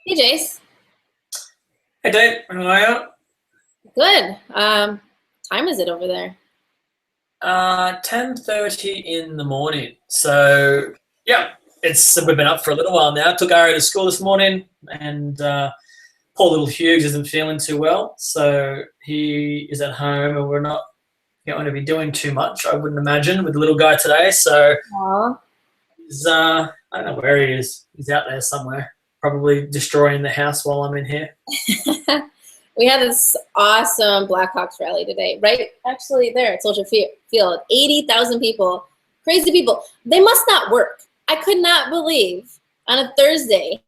Hey, Jace. Hey Dave, how are you? Good. Time is it over there? 10:30 in the morning. So yeah, it's we've been up for a little while now. Took Ari to school this morning, and poor little Hughes isn't feeling too well, so he is at home, and we're not going to be doing too much, I wouldn't imagine, with the little guy today. So Aw. he's I don't know where he is. He's out there somewhere, probably destroying the house while I'm in here. We had this awesome Blackhawks rally today, right? Actually, there at Soldier Field, 80,000 people, crazy people. They must not work. I could not believe on a Thursday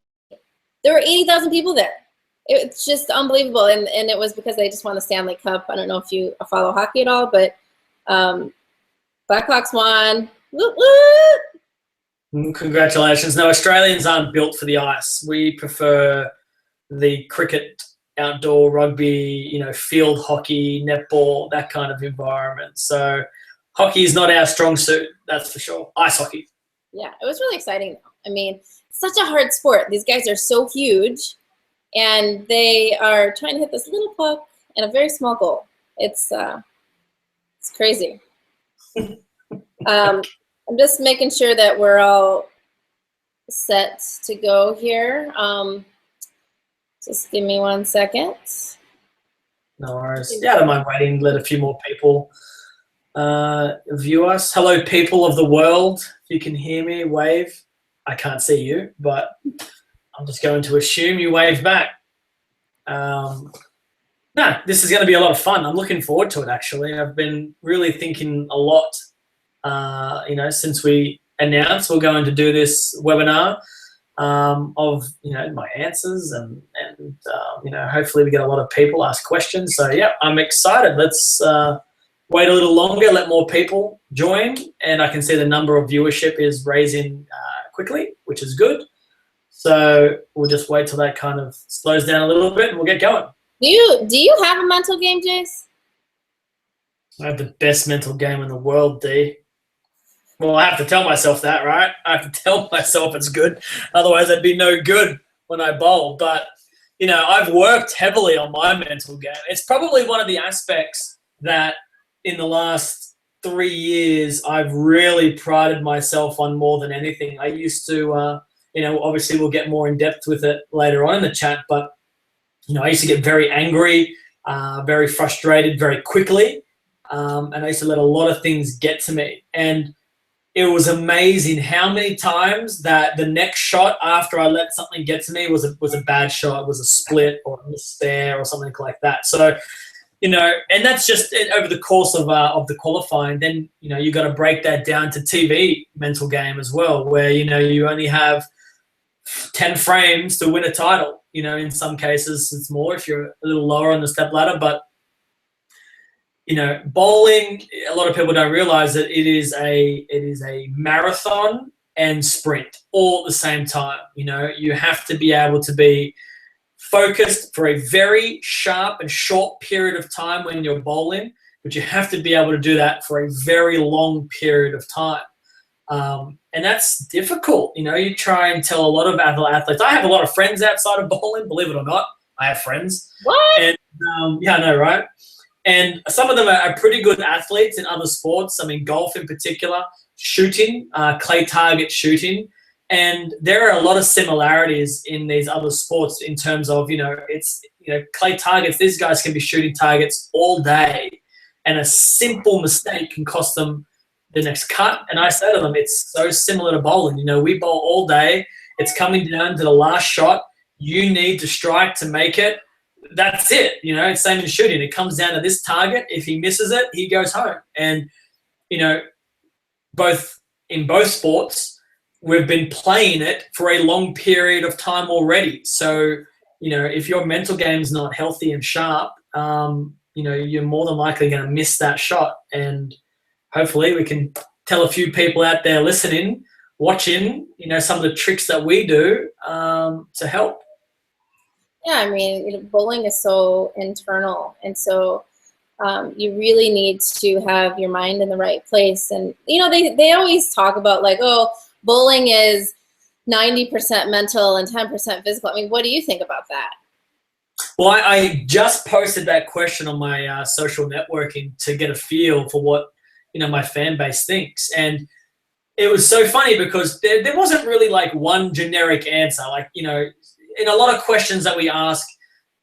there were 80,000 people there. It's just unbelievable, and it was because they just won the Stanley Cup. I don't know if you follow hockey at all, but Blackhawks won. Woo woo! Congratulations. No, Australians aren't built for the ice. We prefer the cricket, outdoor rugby, field hockey, netball, that kind of environment. So hockey is not our strong suit, that's for sure. Ice hockey. Yeah, it was really exciting though. I mean, it's such a hard sport. These guys are so huge, and they are trying to hit this little puck in a very small goal. It's crazy. I'm just making sure that we're all set to go here. Just give me 1 second. No worries. Yeah, I don't mind waiting. Let a few more people view us. Hello, people of the world. If you can hear me, wave. I can't see you, but I'm just going to assume you wave back. No, this is going to be a lot of fun. I'm looking forward to it, actually. I've been really thinking a lot, since we announced we're going to do this webinar of, my answers and hopefully we get a lot of people ask questions. So, yeah, I'm excited. Let's wait a little longer, let more people join, and I can see the number of viewership is raising quickly, which is good. So we'll just wait till that kind of slows down a little bit and we'll get going. Do you have a mental game, Jace? I have the best mental game in the world, D. Well, I have to tell myself that, right? I have to tell myself it's good. Otherwise, I'd be no good when I bowl. But, I've worked heavily on my mental game. It's probably one of the aspects that in the last 3 years I've really prided myself on more than anything. I used to, obviously we'll get more in depth with it later on in the chat, but, I used to get very angry, very frustrated very quickly, and I used to let a lot of things get to me. And it was amazing how many times that the next shot after I let something get to me was a bad shot, was a split or a misstare or something like that. So, and that's just over the course of the qualifying. Then, you got to break that down to TV mental game as well, where, you only have 10 frames to win a title. In some cases it's more if you're a little lower on the step ladder, but bowling, a lot of people don't realize that it is a marathon and sprint all at the same time. You have to be able to be focused for a very sharp and short period of time when you're bowling, but you have to be able to do that for a very long period of time. And that's difficult. You try and tell a lot of athletes. I have a lot of friends outside of bowling, believe it or not. I have friends. What? And yeah, I know, right? And some of them are pretty good athletes in other sports. I mean, golf in particular, shooting, clay target shooting. And there are a lot of similarities in these other sports in terms of, clay targets. These guys can be shooting targets all day, and a simple mistake can cost them the next cut. And I say to them, it's so similar to bowling. We bowl all day. It's coming down to the last shot. You need to strike to make it. That's it. It's same in shooting. It comes down to this target. If he misses it, he goes home. And, in both sports, we've been playing it for a long period of time already. So, if your mental game's not healthy and sharp, you're more than likely going to miss that shot. And hopefully we can tell a few people out there listening, watching, some of the tricks that we do to help. Yeah, I mean, bowling is so internal, and so you really need to have your mind in the right place. And they always talk about like, oh, bowling is 90% mental and 10% physical. I mean, what do you think about that? Well, I just posted that question on my social networking to get a feel for what, my fan base thinks. And it was so funny because there wasn't really like one generic answer. Like, in a lot of questions that we ask,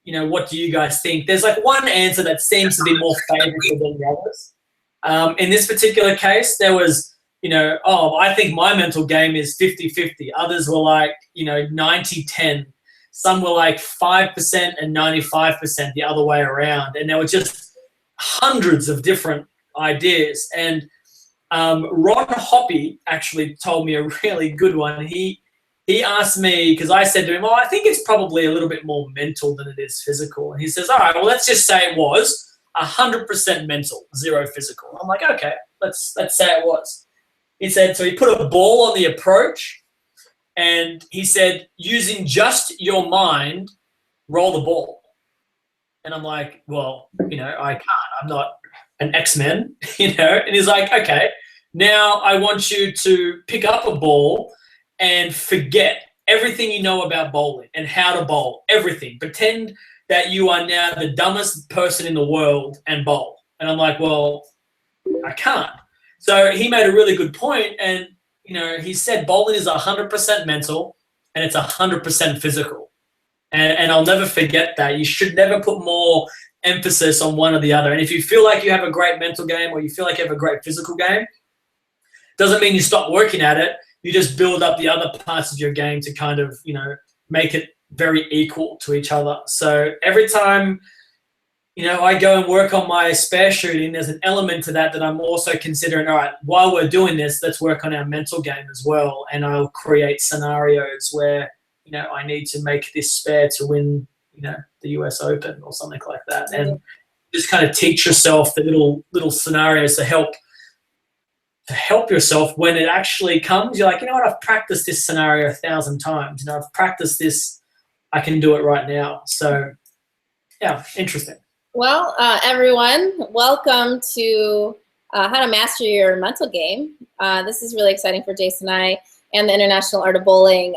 what do you guys think? There's like one answer that seems to be more favorable than the others. In this particular case, there was, I think my mental game is 50-50. Others were like, 90-10. Some were like 5% and 95% the other way around. And there were just hundreds of different ideas. And Ron Hoppy actually told me a really good one. He asked me, because I said to him, I think it's probably a little bit more mental than it is physical. And he says, all right, well, let's just say it was 100% mental, 0 physical. I'm like, okay, let's say it was. He said, so he put a ball on the approach, and he said, using just your mind, roll the ball. And I'm like, well, I can't. I'm not an X-Men, And he's like, okay, now I want you to pick up a ball and forget everything you know about bowling and how to bowl, everything. Pretend that you are now the dumbest person in the world and bowl. And I'm like, well, I can't. So he made a really good point, and he said bowling is 100% mental and it's 100% physical. And I'll never forget that. You should never put more emphasis on one or the other. And if you feel like you have a great mental game or you feel like you have a great physical game, doesn't mean you stop working at it. You just build up the other parts of your game to kind of, make it very equal to each other. So every time, I go and work on my spare shooting, there's an element to that I'm also considering, all right, while we're doing this, let's work on our mental game as well. And I'll create scenarios where, I need to make this spare to win, the US Open or something like that. And just kind of teach yourself the little scenarios to help yourself when it actually comes. You're like, what, I've practiced this scenario 1,000 times. I've practiced this. I can do it right now. So, yeah, interesting. Well, everyone, welcome to How to Master Your Mental Game. This is really exciting for Jason and I and the International Art of Bowling.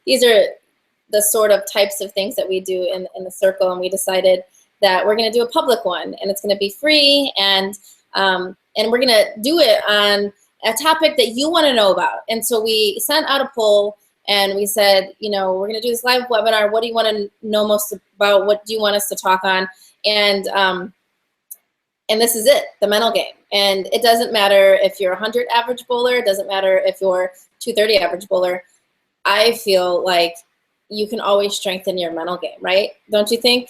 These are the sort of types of things that we do in the circle, and we decided that we're going to do a public one, and it's going to be free, and we're going to do it on a topic that you want to know about. And so we sent out a poll, and we said, we're going to do this live webinar. What do you want to know most about? What do you want us to talk on? And this is it, the mental game. And it doesn't matter if you're a 100 average bowler. It doesn't matter if you're 230 average bowler. I feel like you can always strengthen your mental game, right? Don't you think?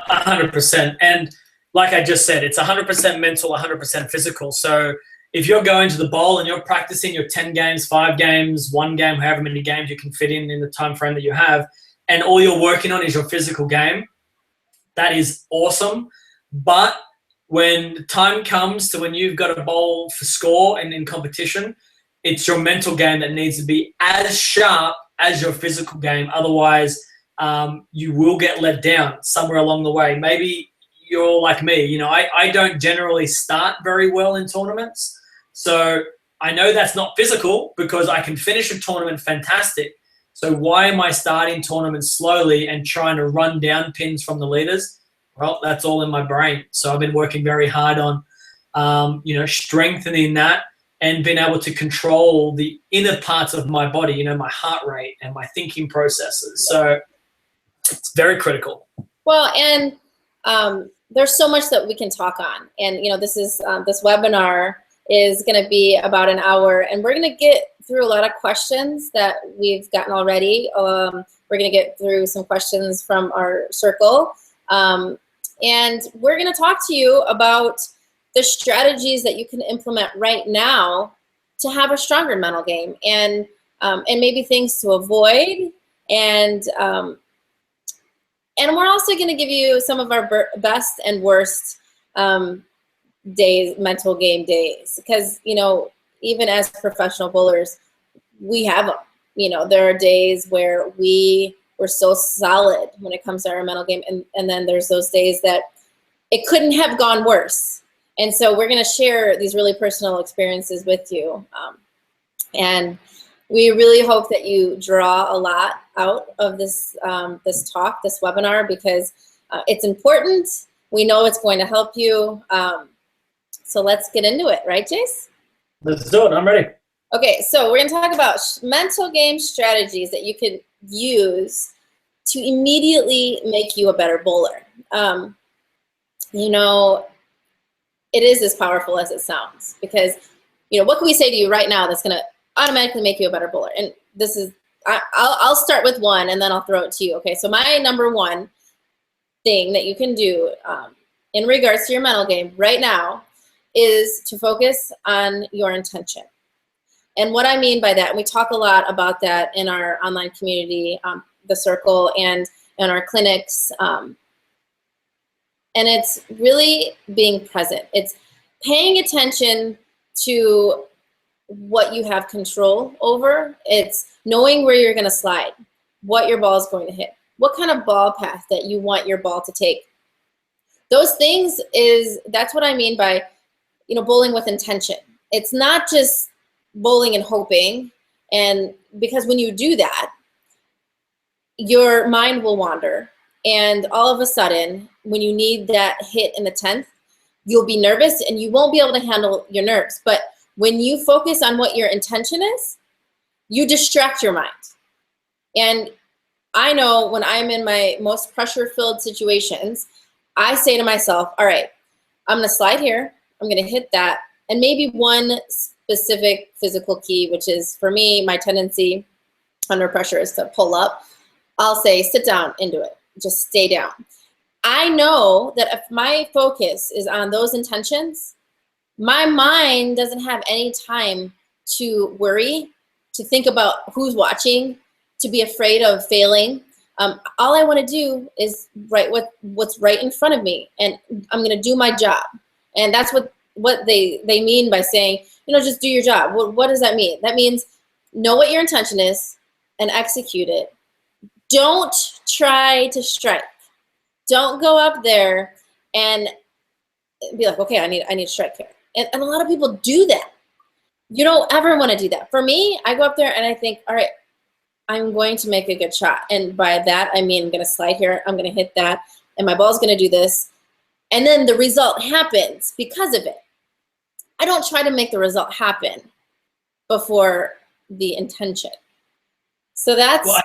100%. And like I just said, it's 100% mental, 100% physical. So if you're going to the bowl and you're practicing your 10 games, 5 games, 1 game, however many games you can fit in the time frame that you have, and all you're working on is your physical game, that is awesome. But when the time comes to when you've got to bowl for score and in competition, it's your mental game that needs to be as sharp as your physical game. Otherwise, you will get let down somewhere along the way. Maybe you're like me. I don't generally start very well in tournaments. So I know that's not physical because I can finish a tournament fantastic. So why am I starting tournaments slowly and trying to run down pins from the leaders? Well, that's all in my brain. So I've been working very hard on, strengthening that and being able to control the inner parts of my body, my heart rate and my thinking processes. So it's very critical. Well, and there's so much that we can talk on. And, this is this webinar is going to be about an hour, and we're going to get through a lot of questions that we've gotten already. We're going to get through some questions from our circle. And we're going to talk to you about the strategies that you can implement right now to have a stronger mental game, and maybe things to avoid. And we're also going to give you some of our best and worst days, mental game days, because, even as professional bowlers, we have them. There are days where we're so solid when it comes to our mental game, and then there's those days that it couldn't have gone worse. And so we're going to share these really personal experiences with you. And We really hope that you draw a lot out of this this talk, this webinar, because it's important. We know it's going to help you. So let's get into it, right, Jace? Let's do it. I'm ready. Okay, so we're going to talk about mental game strategies that you can use to immediately make you a better bowler. You know, it is as powerful as it sounds, because, you know, what can we say to you right now that's going to automatically make you a better bowler? And this is, I'll start with one and then I'll throw it to you. Okay, so my number one thing that you can do in regards to your mental game right now is to focus on your intention. And what I mean by that, and we talk a lot about that in our online community, the circle, and in our clinics, and it's really being present. It's paying attention to what you have control over. It's knowing where you're going to slide, what your ball is going to hit, what kind of ball path that you want your ball to take. Those things that's what I mean by, you know, bowling with intention. It's not just bowling and hoping, and because when you do that, your mind will wander, and all of a sudden, when you need that hit in the 10th, you'll be nervous and you won't be able to handle your nerves. But when you focus on what your intention is, you distract your mind. And I know when I'm in my most pressure-filled situations, I say to myself, all right, I'm going to slide here, I'm going to hit that, and maybe one specific physical key, which is, for me, my tendency under pressure is to pull up. I'll say, sit down and do it. Just stay down. I know that if my focus is on those intentions, my mind doesn't have any time to worry, to think about who's watching, to be afraid of failing. All I want to do is write what's right in front of me, and I'm going to do my job. And that's what they mean by saying, you know, just do your job. What does that mean? That means know what your intention is and execute it. Don't try to strike. Don't go up there and be like, okay, I need a strike here. And a lot of people do that. You don't ever want to do that. For me, I go up there and I think, all right, I'm going to make a good shot. And by that, I mean, I'm going to slide here, I'm going to hit that, and my ball's going to do this. And then the result happens because of it. I don't try to make the result happen before the intention. So that's... Well,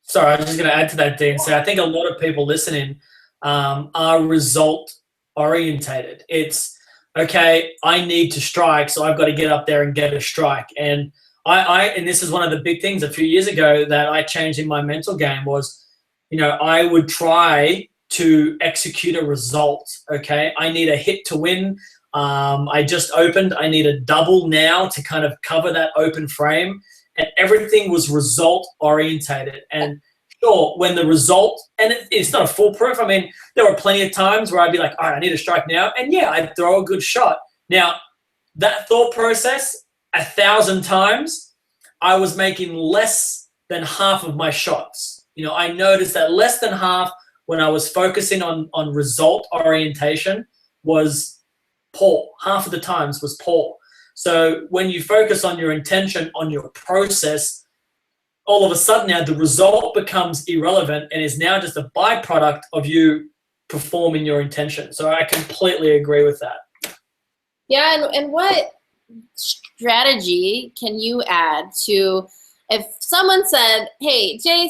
sorry, I was just going to add to that, Dean. So I think a lot of people listening are result orientated. It's, okay, I need to strike, so I've got to get up there and get a strike. And and this is one of the big things a few years ago that I changed in my mental game was, you know, I would try to execute a result. Okay, I need a hit to win. I just opened. I need a double now to kind of cover that open frame. And everything was result orientated. And sure, when the result, and it's not a foolproof. I mean, there were plenty of times where I'd be like, all right, I need a strike now. And yeah, I'd throw a good shot. Now, that thought process, 1,000 times, I was making less than half of my shots. You know, I noticed that less than half when I was focusing on result orientation was poor. Half of the times was poor. So when you focus on your intention, on your process, all of a sudden now the result becomes irrelevant and is now just a byproduct of you performing your intention. So I completely agree with that. Yeah, and what strategy can you add to, if someone said, hey, Jace,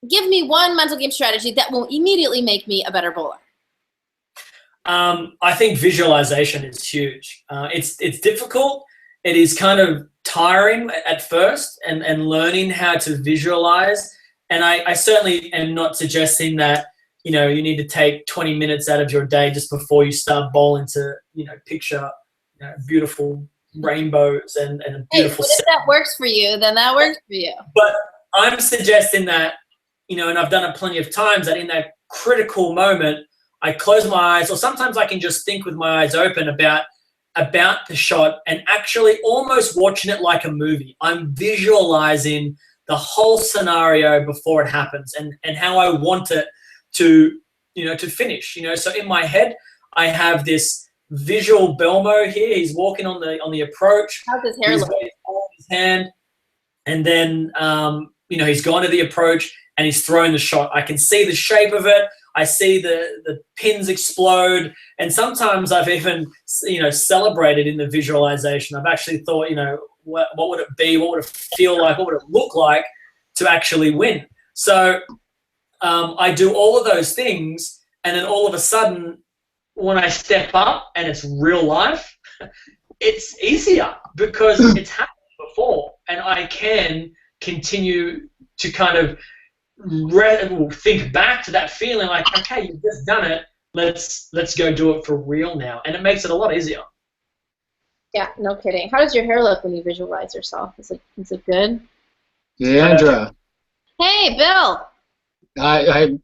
give me one mental game strategy that will immediately make me a better bowler? I think visualization is huge. It's difficult. It is kind of tiring at first, and learning how to visualize. And I certainly am not suggesting that, you know, you need to take 20 minutes out of your day just before you start bowling to, you know, picture, you know, beautiful rainbows and a beautiful set. If that works for you, then that works for you. But I'm suggesting that, you know, and I've done it plenty of times, that in that critical moment, I close my eyes, or sometimes I can just think with my eyes open about the shot and actually almost watching it like a movie. I'm visualizing the whole scenario before it happens and how I want it to, you know, to finish. You know, so in my head, I have this visual Belmo here. He's walking on the approach. How's his hair look? His hand, and then he's gone to the approach and he's thrown the shot. I can see the shape of it. I see the pins explode, and sometimes I've even celebrated in the visualization. I've actually thought, what would it be? What would it feel like? What would it look like to actually win? So I do all of those things, and then all of a sudden, when I step up and it's real life, it's easier because it's happened before, and I can continue to kind of think back to that feeling like, okay, you've just done it. Let's go do it for real now, and it makes it a lot easier. Yeah, no kidding. How does your hair look when you visualize yourself? Is it good? Diandra. Hey, Bill. I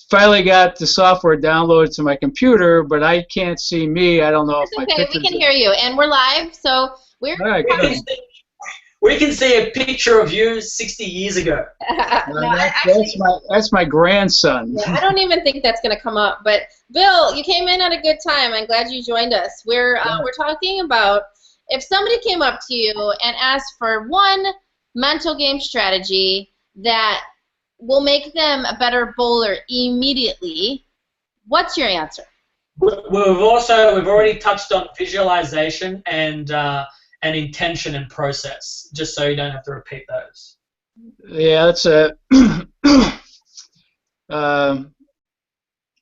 finally got the software downloaded to my computer, but I can't see me. I don't know if my pictures. We can hear you, and we're live, so we're. All right, we can see a picture of you 60 years ago. That's my grandson. Yeah, I don't even think that's going to come up. But Bill, you came in at a good time. I'm glad you joined us. We're talking about if somebody came up to you and asked for one mental game strategy that will make them a better bowler immediately, what's your answer? We've already touched on visualization and intention and process, just so you don't have to repeat those. Yeah, that's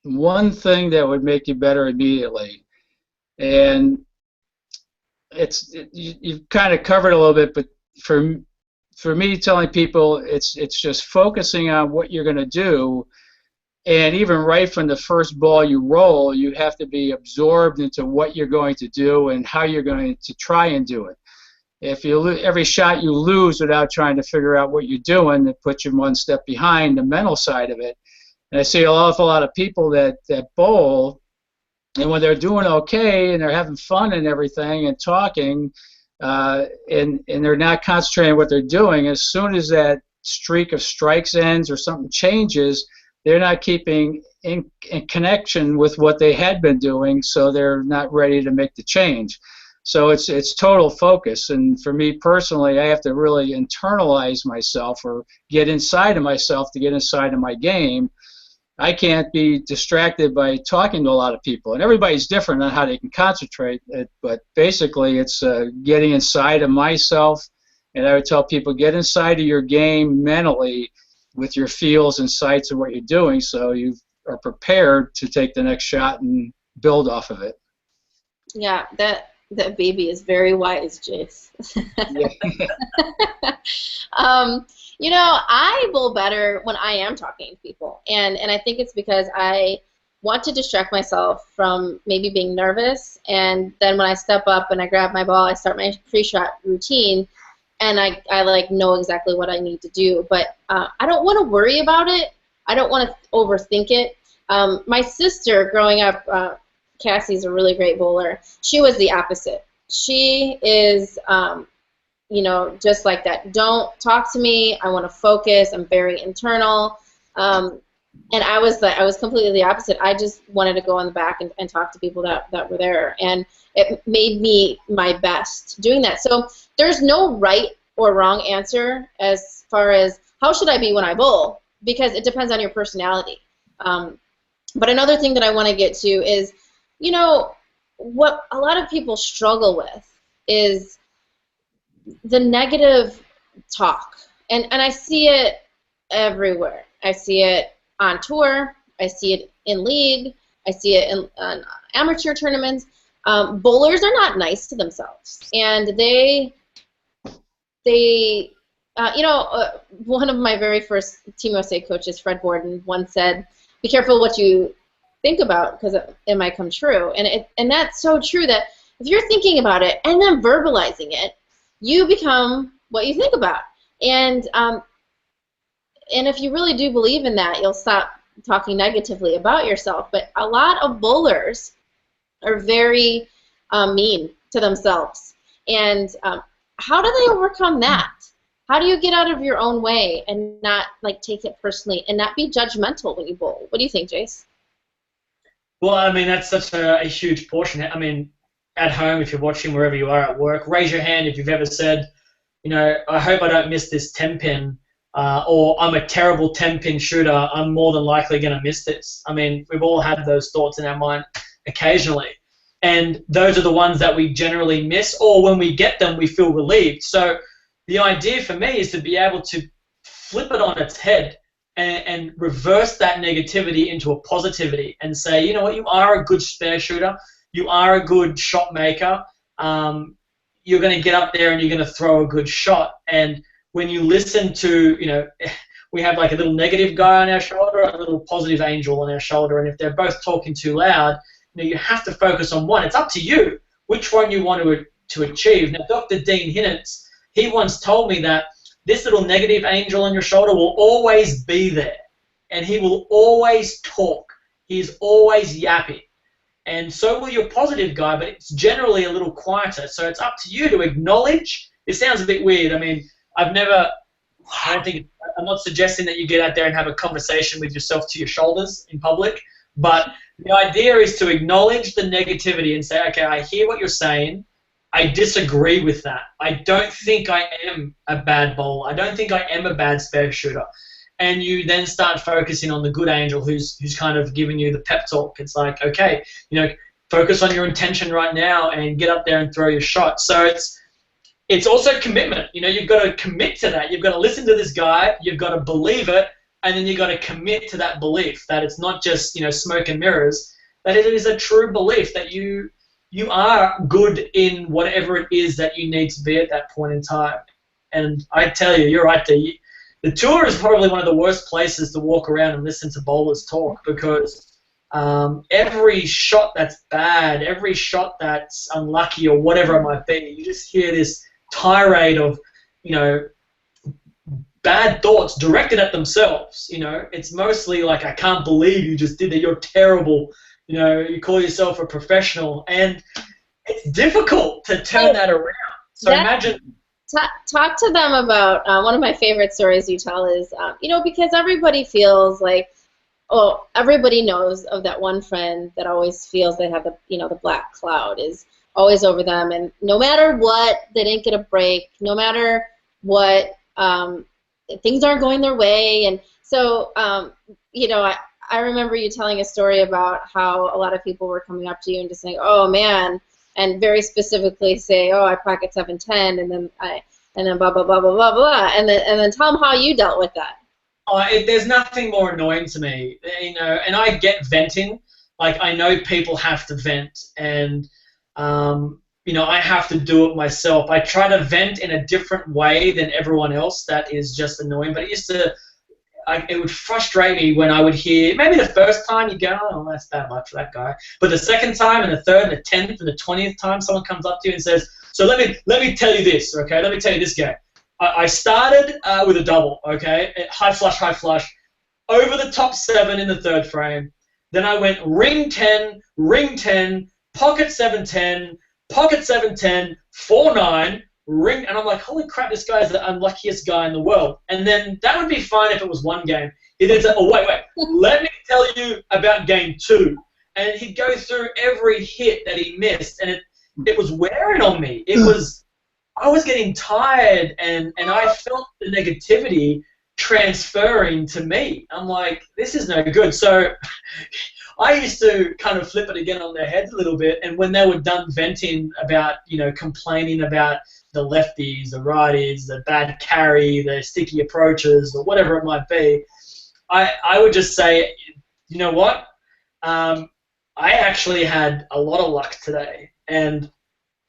one thing that would make you better immediately, and you've kind of covered a little bit, but for me, telling people it's just focusing on what you're going to do, and even right from the first ball you roll, you have to be absorbed into what you're going to do and how you're going to try and do it. If you every shot you lose without trying to figure out what you're doing, it puts you one step behind the mental side of it. And I see an awful lot of people that bowl, and when they're doing okay and they're having fun and everything and talking, and they're not concentrating on what they're doing, as soon as that streak of strikes ends or something changes, they're not keeping in connection with what they had been doing, so they're not ready to make the change. So it's total focus, and for me personally, I have to really internalize myself or get inside of myself to get inside of my game. I can't be distracted by talking to a lot of people, and everybody's different on how they can concentrate, but basically it's getting inside of myself, and I would tell people, get inside of your game mentally with your feels and sights of what you're doing, so you are prepared to take the next shot and build off of it. Yeah, that baby is very wise, Jace. I bowl better when I am talking to people, and I think it's because I want to distract myself from maybe being nervous, and then when I step up and I grab my ball, I start my pre-shot routine, and I like know exactly what I need to do, but I don't want to worry about it. I don't want to overthink it. My sister growing up, Cassie's a really great bowler. She was the opposite. She is, just like that. Don't talk to me. I want to focus. I'm very internal. And I was completely the opposite. I just wanted to go in the back and talk to people that were there, and it made me my best doing that. So there's no right or wrong answer as far as how should I be when I bowl, because it depends on your personality. But another thing that I want to get to is, what a lot of people struggle with is the negative talk. And I see it everywhere. I see it on tour. I see it in league. I see it in amateur tournaments. Bowlers are not nice to themselves. And one of my very first Team USA coaches, Fred Borden, once said, be careful what you think about, because it might come true. And that's so true, that if you're thinking about it and then verbalizing it, you become what you think about. And if you really do believe in that, you'll stop talking negatively about yourself. But a lot of bowlers are very mean to themselves. And how do they overcome that? How do you get out of your own way and not take it personally and not be judgmental when you bowl? What do you think, Jace? Well, I mean, that's such a huge portion. I mean, at home, if you're watching wherever you are at work, raise your hand if you've ever said, I hope I don't miss this 10-pin, or I'm a terrible 10-pin shooter. I'm more than likely going to miss this. I mean, we've all had those thoughts in our mind occasionally. And those are the ones that we generally miss, or when we get them, we feel relieved. So the idea for me is to be able to flip it on its head and reverse that negativity into a positivity and say, you know what, you are a good spare shooter. You are a good shot maker. You're going to get up there and you're going to throw a good shot. And when you listen to, we have like a little negative guy on our shoulder, a little positive angel on our shoulder, and if they're both talking too loud, you have to focus on one. It's up to you which one you want to achieve. Now, Dr. Dean Hinnitz, he once told me that this little negative angel on your shoulder will always be there, and he will always talk. He's always yapping. And so will your positive guy, but it's generally a little quieter. So it's up to you to acknowledge. It sounds a bit weird. I mean, I'm not suggesting that you get out there and have a conversation with yourself to your shoulders in public, but the idea is to acknowledge the negativity and say, okay, I hear what you're saying. I disagree with that. I don't think I am a bad bowler. I don't think I am a bad spare shooter. And you then start focusing on the good angel who's kind of giving you the pep talk. It's like, okay, focus on your intention right now and get up there and throw your shot. So it's also commitment. You've got to commit to that. You've got to listen to this guy. You've got to believe it. And then you've got to commit to that belief that it's not just, smoke and mirrors, that it is a true belief that you are good in whatever it is that you need to be at that point in time. And I tell you, you're right there. The tour is probably one of the worst places to walk around and listen to bowlers talk, because every shot that's bad, every shot that's unlucky or whatever it might be, you just hear this tirade of, bad thoughts directed at themselves. It's mostly like, I can't believe you just did that. You're terrible. You call yourself a professional, and it's difficult to turn that around. So imagine. Talk to them about one of my favorite stories you tell is, because everybody feels like, everybody knows of that one friend that always feels they have the black cloud is always over them, and no matter what, they didn't get a break. No matter what, things aren't going their way, and so I remember you telling a story about how a lot of people were coming up to you and just saying, "Oh man," and very specifically say, "Oh, I pocket 710," and then blah blah blah blah blah blah, and then tell them how you dealt with that. There's nothing more annoying to me, and I get venting. Like, I know people have to vent, and I have to do it myself. I try to vent in a different way than everyone else. That is just annoying. But it would frustrate me when I would hear, maybe the first time you go, "Oh, that's bad luck for that guy." But the second time, and the third, and the 10th, and the 20th time someone comes up to you and says, "So let me tell you this, okay? Let me tell you this game. I started with a double, okay? High flush, over the top 7 in the 3rd frame. Then I went ring 10, pocket 710, pocket 710, 4-9, ring," and I'm like, holy crap, this guy is the unluckiest guy in the world. And then that would be fine if it was one game. He then said, "Oh, wait, let me tell you about game 2. And he'd go through every hit that he missed, and it was wearing on me. I was getting tired, and I felt the negativity transferring to me. I'm like, this is no good. So I used to kind of flip it again on their heads a little bit, and when they were done venting about, complaining about the lefties, the righties, the bad carry, the sticky approaches, or whatever it might be, I would just say, you know what? I actually had a lot of luck today, and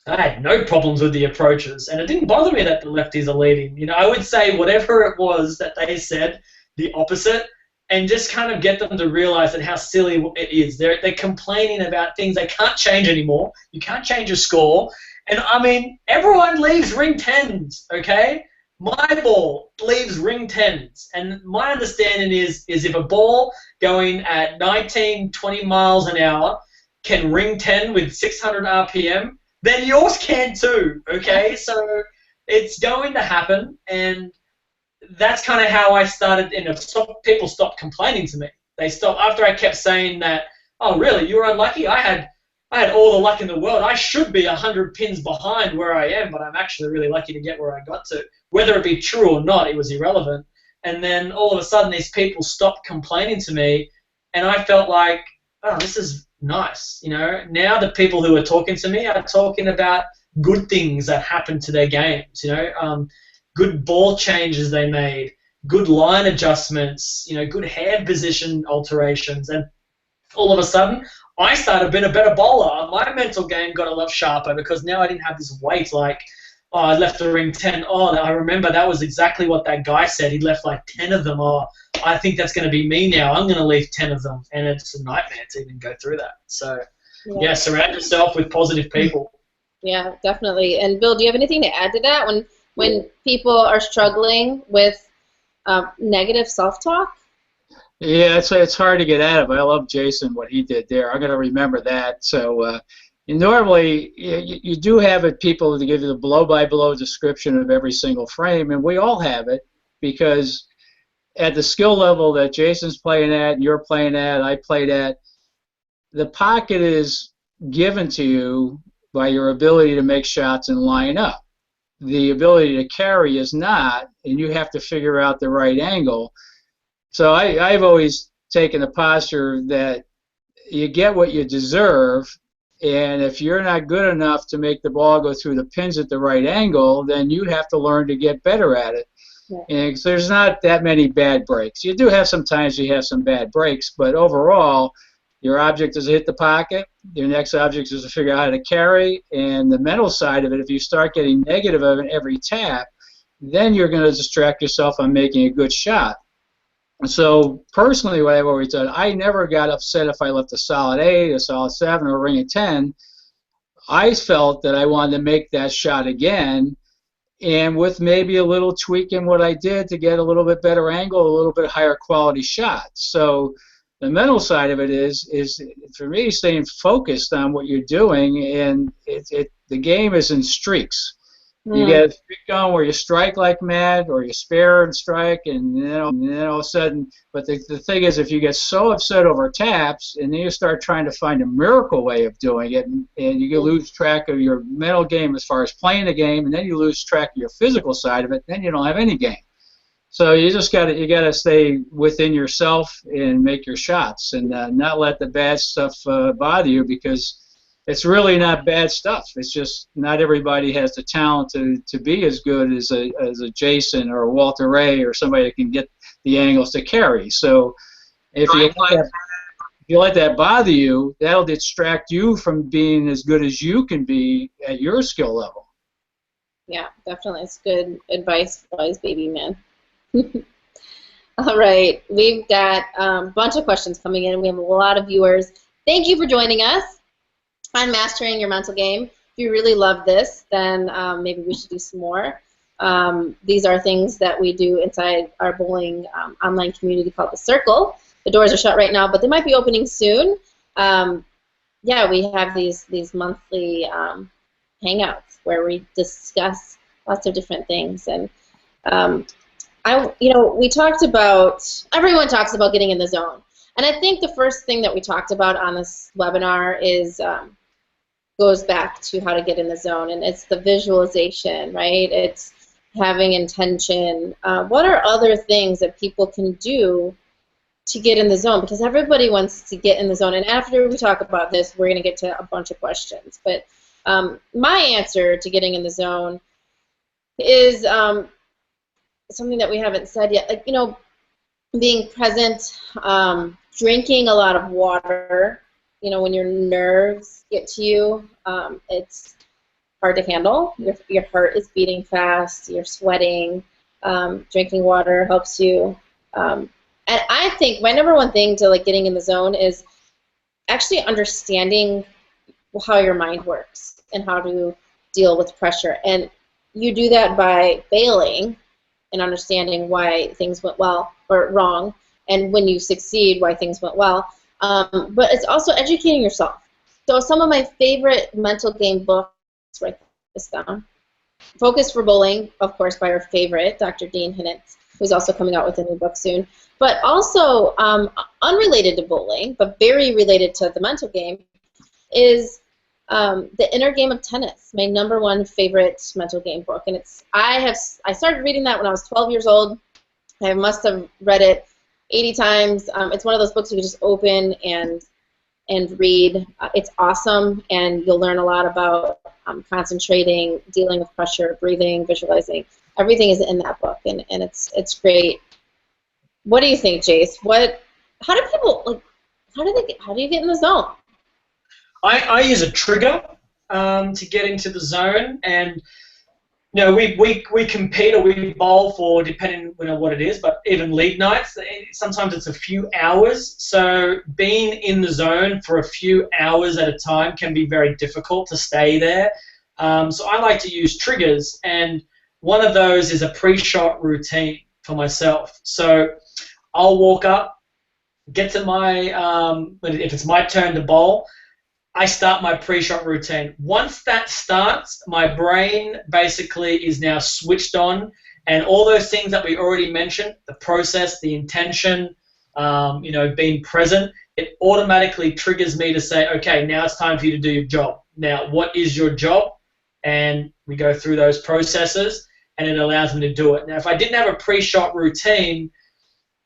I had no problems with the approaches, and it didn't bother me that the lefties are leading. I would say whatever it was that they said, the opposite, and just kind of get them to realize that how silly it is. They're complaining about things they can't change anymore. You can't change your score. And, I mean, everyone leaves ring 10s, okay? My ball leaves ring 10s. And my understanding is if a ball going at 19, 20 miles an hour can ring 10 with 600 RPM, then yours can too, okay? So it's going to happen, and that's kind of how I started. People stopped complaining to me. They stopped after I kept saying that, "Oh, really? You were unlucky? I had I had all the luck in the world. I should be 100 pins behind where I am, but I'm actually really lucky to get where I got to. Whether it be true or not, it was irrelevant. And then all of a sudden, these people stopped complaining to me, and I felt like, oh, this is nice. You know, now the people who are talking to me are talking about good things that happened to their games. You know, good ball changes they made, good line adjustments, you know, good hand position alterations, and all of a sudden, I started being a better bowler. My mental game got a lot sharper because now I didn't have this weight like, oh, I left the ring 10. Oh, I remember that was exactly what that guy said. He left like 10 of them. Oh, I think that's going to be me now. I'm going to leave 10 of them. And it's a nightmare to even go through that. So, yeah, surround yourself with positive people. Yeah, definitely. And Bill, do you have anything to add to that when people are struggling with negative self-talk? Yeah, it's hard to get out of. I love Jason, what he did there. I'm going to remember that. So normally you do have it, people to give you the blow-by-blow description of every single frame, and we all have it because at the skill level that Jason's playing at, you're playing at, I played at, the pocket is given to you by your ability to make shots and line up. The ability to carry is not, and you have to figure out the right angle. So I've always taken a posture that you get what you deserve, and if you're not good enough to make the ball go through the pins at the right angle, then you have to learn to get better at it. Yeah. And there's not that many bad breaks. You do have sometimes you have some bad breaks, but overall, your object is to hit the pocket. Your next object is to figure out how to carry, and the mental side of it, if you start getting negative of it every tap, then you're going to distract yourself on making a good shot. So personally, what I've always done, I never got upset if I left a solid 8, a solid 7, or a ring of 10. I felt that I wanted to make that shot again, and with maybe a little tweak in what I did to get a little bit better angle, a little bit higher quality shot. So the mental side of it is for me staying focused on what you're doing, and the game is in streaks. You get a streak going where you strike like mad, or you spare and strike, and then all of a sudden. But the thing is, if you get so upset over taps, and then you start trying to find a miracle way of doing it, and you lose track of your mental game as far as playing the game, and then you lose track of your physical side of it, then you don't have any game. So you just gotta stay within yourself and make your shots, and not let the bad stuff bother you, because it's really not bad stuff. It's just not everybody has the talent to be as good as a Jason or a Walter Ray or somebody that can get the angles to carry. So if you let that bother you, that'll distract you from being as good as you can be at your skill level. Yeah, definitely. It's good advice, wise baby man. All right, we've got a bunch of questions coming in. We have a lot of viewers. Thank you for joining us on Mastering Your Mental Game. If you really love this, then maybe we should do some more. These are things that we do inside our bowling online community called The Circle. The doors are shut right now, but they might be opening soon. Yeah, we have these monthly hangouts where we discuss lots of different things. And we talked about, everyone talks about getting in the zone. And I think the first thing that we talked about on this webinar is goes back to how to get in the zone, and it's the visualization, right? It's having intention. What are other things that people can do to get in the zone? Because everybody wants to get in the zone, and after we talk about this, we're going to get to a bunch of questions. But my answer to getting in the zone is something that we haven't said yet, like, being present, drinking a lot of water. When your nerves get to you, it's hard to handle. Your heart is beating fast, you're sweating. Drinking water helps you. And I think my number one thing to getting in the zone is actually understanding how your mind works and how to deal with pressure. And you do that by failing and understanding why things went well or wrong, and when you succeed, why things went well. But it's also educating yourself. So some of my favorite mental game books, write this down. Focus for Bowling, of course, by our favorite, Dr. Dean Hinnitz, who's also coming out with a new book soon. But also, unrelated to bowling, but very related to the mental game, is The Inner Game of Tennis, my #1 favorite mental game book, and I started reading that when I was 12 years old. I must have read it 80 times. It's one of those books you can just open and read. It's awesome, and you'll learn a lot about concentrating, dealing with pressure, breathing, visualizing. Everything is in that book, and it's great. What do you think, Jace? How do people how do you get in the zone? I use a trigger to get into the zone, and we compete or we bowl for, depending on what it is, but even league nights, sometimes it's a few hours. So being in the zone for a few hours at a time can be very difficult to stay there. So I like to use triggers, and one of those is a pre-shot routine for myself. So I'll walk up, get to if it's my turn to bowl, I start my pre-shot routine. Once that starts, my brain basically is now switched on, and all those things that we already mentioned, the process, the intention, being present, it automatically triggers me to say, okay, now it's time for you to do your job. Now, what is your job? And we go through those processes, and it allows me to do it. Now, if I didn't have a pre-shot routine,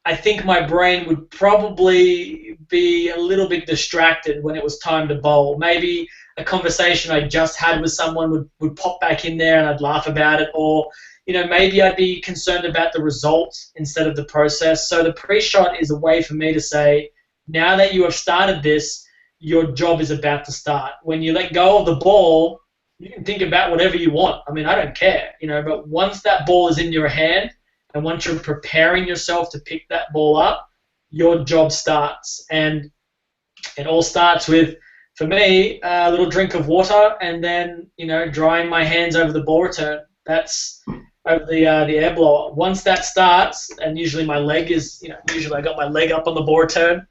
I think my brain would probably be a little bit distracted when it was time to bowl. Maybe a conversation I just had with someone would pop back in there and I'd laugh about it, or maybe I'd be concerned about the result instead of the process. So the pre-shot is a way for me to say, now that you have started this, your job is about to start. When you let go of the ball, you can think about whatever you want. I mean, I don't care, but once that ball is in your hand, and once you're preparing yourself to pick that ball up, your job starts. And it all starts with, for me, a little drink of water, and then, drying my hands over the ball return. That's over the air blower. Once that starts, and usually my leg is, usually I got my leg up on the ball return.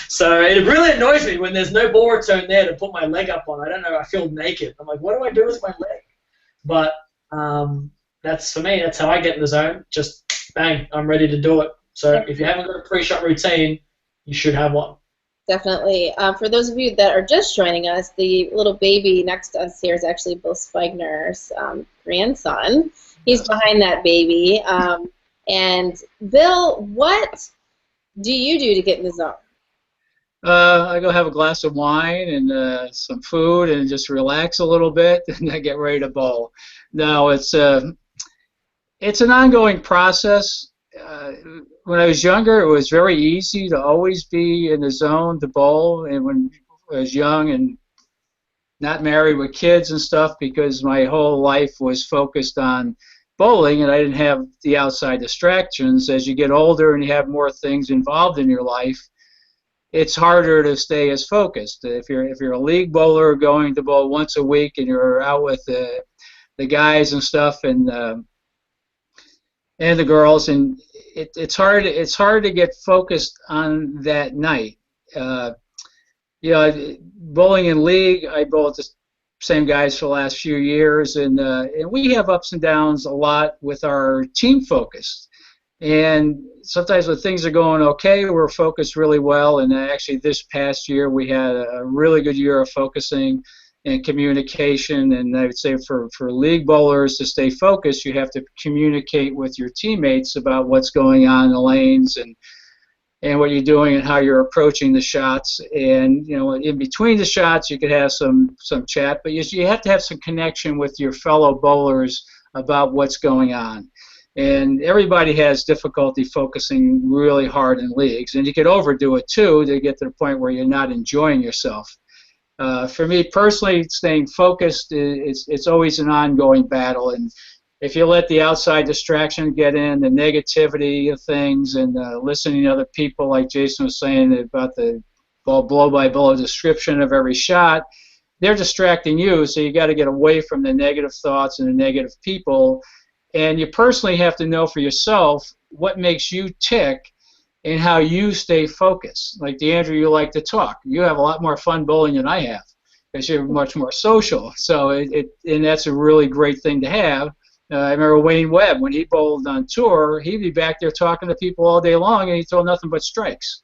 So it really annoys me when there's no ball return there to put my leg up on. I don't know, I feel naked. I'm like, what do I do with my leg? But that's, for me, that's how I get in the zone. Just bang, I'm ready to do it. So if you haven't got a pre-shot routine, you should have one. Definitely. For those of you that are just joining us, the little baby next to us here is actually Bill Spigner's grandson. He's behind that baby. And Bill, what do you do to get in the zone? I go have a glass of wine and some food and just relax a little bit, and I get ready to bowl. No, it's an ongoing process. When I was younger, it was very easy to always be in the zone to bowl, and when I was young and not married with kids and stuff, because my whole life was focused on bowling and I didn't have the outside distractions. As you get older and you have more things involved in your life, it's harder to stay as focused. If you're a league bowler going to bowl once a week and you're out with the guys and stuff and the girls, and it's hard to get focused on that night. Bowling in league, I bowl with the same guys for the last few years, and we have ups and downs a lot with our team focus. And sometimes when things are going okay, we're focused really well. And actually this past year we had a really good year of focusing and communication. And I would say for league bowlers to stay focused, you have to communicate with your teammates about what's going on in the lanes and what you're doing and how you're approaching the shots. And in between the shots you could have some chat, but you have to have some connection with your fellow bowlers about what's going on. And everybody has difficulty focusing really hard in leagues, and you could overdo it too to get to the point where you're not enjoying yourself. For me personally, staying focused, it's always an ongoing battle, and if you let the outside distraction get in, the negativity of things, and listening to other people, like Jason was saying about the blow-by-blow description of every shot, they're distracting you, so you got to get away from the negative thoughts and the negative people. And you personally have to know for yourself what makes you tick and how you stay focused. Like Diandra, you like to talk. You have a lot more fun bowling than I have because you're much more social. So and that's a really great thing to have. I remember Wayne Webb, when he bowled on tour, he'd be back there talking to people all day long, and he told nothing but strikes.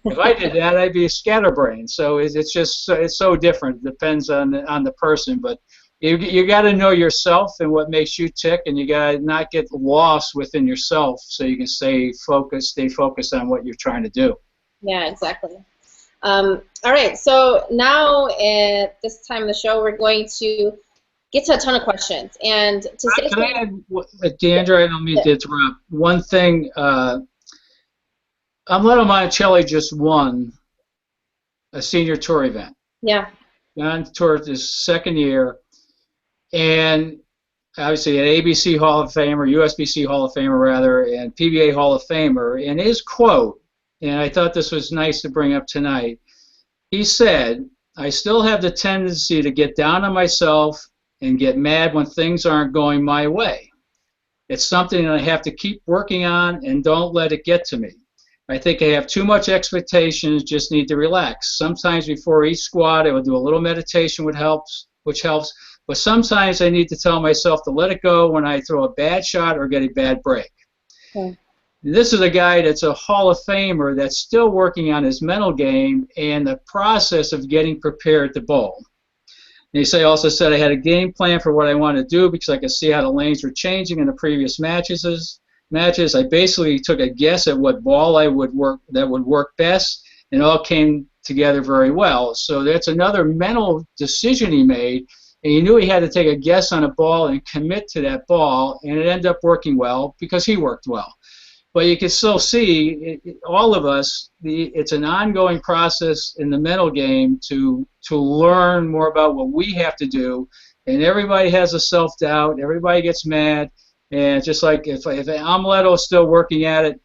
If I did that, I'd be a scatterbrain. So it's just it's so different. It depends on the person, but you got to know yourself and what makes you tick, and you got to not get lost within yourself, so you can stay focused on what you're trying to do. Yeah, exactly. All right, so now at this time of the show, we're going to get to a ton of questions. And to say, Can I add, Diandra, I don't mean to interrupt. One thing, Umletto Monticelli just won a senior tour event. Yeah. On tour his second year, and obviously an ABC Hall of Famer, USBC Hall of Famer rather, and PBA Hall of Famer. And his quote, and I thought this was nice to bring up tonight, he said, "I still have the tendency to get down on myself and get mad when things aren't going my way. It's something that I have to keep working on and don't let it get to me. I think I have too much expectations, just need to relax. Sometimes before each squat, I will do a little meditation, which helps. But sometimes I need to tell myself to let it go when I throw a bad shot or get a bad break." Okay. This is a guy that's a Hall of Famer that's still working on his mental game and the process of getting prepared to bowl. And he also said, "I had a game plan for what I wanted to do because I could see how the lanes were changing in the previous matches. I basically took a guess at what ball that would work best, and it all came together very well." So that's another mental decision he made, and he knew he had to take a guess on a ball and commit to that ball, and it ended up working well because he worked well. But you can still see, all of us, it's an ongoing process in the mental game to learn more about what we have to do, and everybody has a self-doubt, everybody gets mad, and just like if Umletto is still working at it,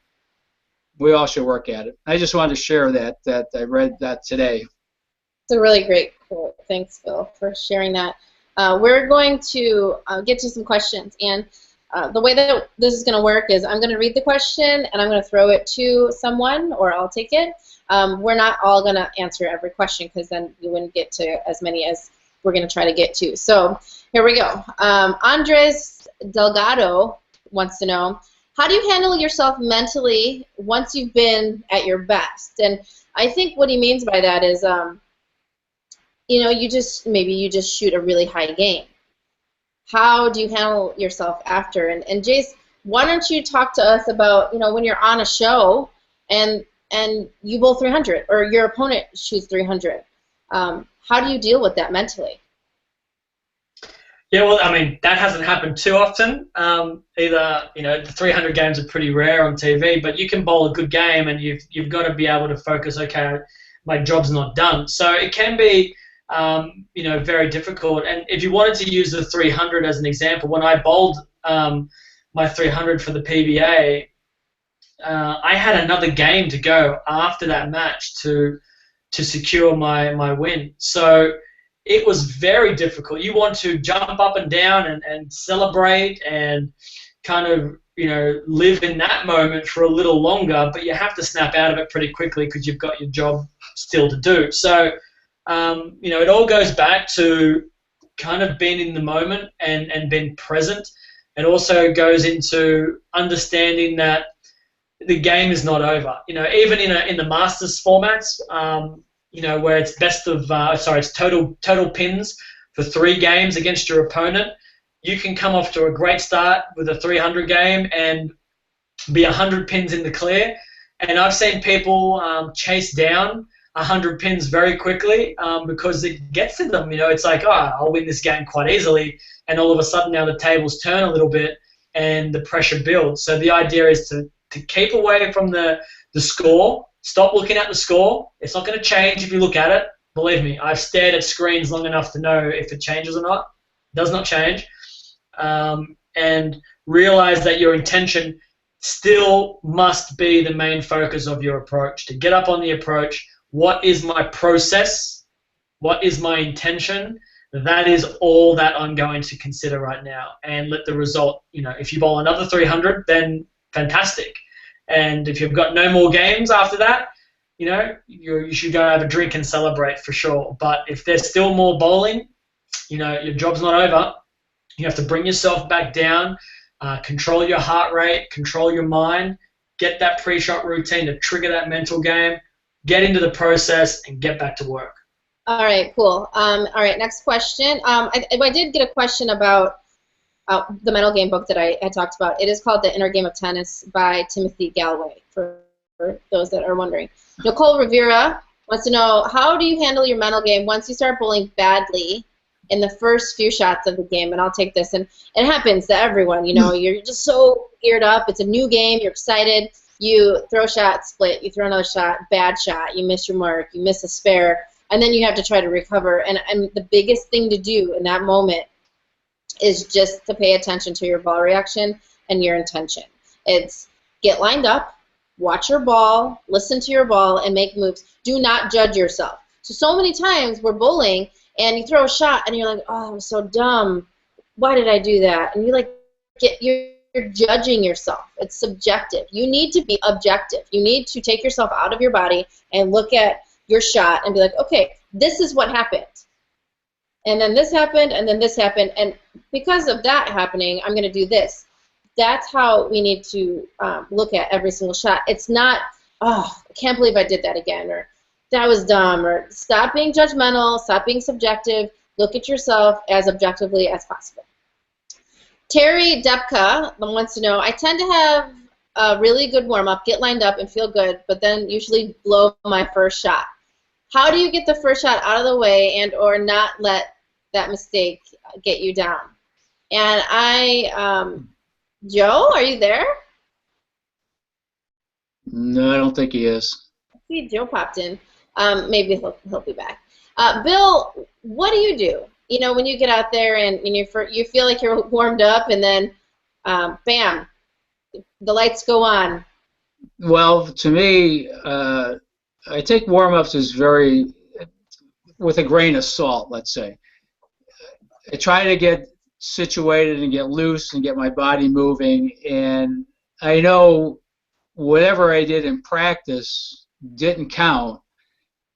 we all should work at it. I just wanted to share that I read that today. It's a really great quote. Thanks, Phil, for sharing that. We're going to get to some questions, and the way that this is going to work is I'm going to read the question, and I'm going to throw it to someone, or I'll take it. We're not all going to answer every question because then you wouldn't get to as many as we're going to try to get to. So here we go. Andres Delgado wants to know, how do you handle yourself mentally once you've been at your best? And I think what he means by that is, you know, you just shoot a really high game. How do you handle yourself after? And Jace, why don't you talk to us about, you know, when you're on a show and you bowl 300 or your opponent shoots 300? How do you deal with that mentally? Yeah, well, I mean, that hasn't happened too often. Either, you know, the 300 games are pretty rare on TV, but you can bowl a good game and you've got to be able to focus, okay, my job's not done. So it can be, you know, very difficult. And if you wanted to use the 300 as an example, when I bowled my 300 for the PBA, I had another game to go after that match to secure my win. So it was very difficult. You want to jump up and down and celebrate and kind of, you know, live in that moment for a little longer, but you have to snap out of it pretty quickly because you've got your job still to do. So, you know, it all goes back to kind of being in the moment and being present. It also goes into understanding that the game is not over. You know, even in the Masters formats, you know, where it's it's total pins for 3 games against your opponent, you can come off to a great start with a 300 game and be 100 pins in the clear. And I've seen people chase down 100 pins very quickly because it gets to them. You know, it's like, oh, I'll win this game quite easily, and all of a sudden now the tables turn a little bit and the pressure builds. So the idea is to keep away from the score. Stop looking at the score. It's not going to change if you look at it. Believe me, I've stared at screens long enough to know if it changes or not. It does not change. And realize that your intention still must be the main focus of your approach. To get up on the approach, what is my process? What is my intention? That is all that I'm going to consider right now. And let the result, you know, if you bowl another 300, then fantastic. And if you've got no more games after that, you know, you should go have a drink and celebrate for sure. But if there's still more bowling, you know, your job's not over. You have to bring yourself back down, control your heart rate, control your mind, get that pre-shot routine to trigger that mental game, get into the process, and get back to work. All right, cool. All right, next question. I did get a question about the mental game book that I talked about. It is called The Inner Game of Tennis by Timothy Galloway, for those that are wondering. Nicole Rivera wants to know, how do you handle your mental game once you start bowling badly in the first few shots of the game? And I'll take this. And it happens to everyone. You know, you're just so geared up. It's a new game. You're excited. You throw a shot, split. You throw another shot, bad shot. You miss your mark. You miss a spare. And then you have to try to recover. And the biggest thing to do in that moment is just to pay attention to your ball reaction and your intention. It's get lined up, watch your ball, listen to your ball, and make moves. Do not judge yourself. So many times we're bowling, and you throw a shot, and you're like, oh, I'm so dumb. Why did I do that? And you're judging yourself. It's subjective. You need to be objective. You need to take yourself out of your body and look at your shot and be like, okay, this is what happened. And then this happened, and then this happened, and because of that happening, I'm going to do this. That's how we need to look at every single shot. It's not, oh, I can't believe I did that again, or that was dumb, or stop being judgmental, stop being subjective, look at yourself as objectively as possible. Terry Depka wants to know, I tend to have a really good warm-up, get lined up, and feel good, but then usually blow my first shot. How do you get the first shot out of the way and or not let that mistake get you down? And Joe, are you there? No, I don't think he is. See, Joe popped in. Maybe he'll be back. Bill, what do you do? You know, when you get out there and you feel like you're warmed up, and then, bam, the lights go on. Well, to me, I take warm-ups as with a grain of salt, let's say. I try to get situated and get loose and get my body moving, and I know whatever I did in practice didn't count,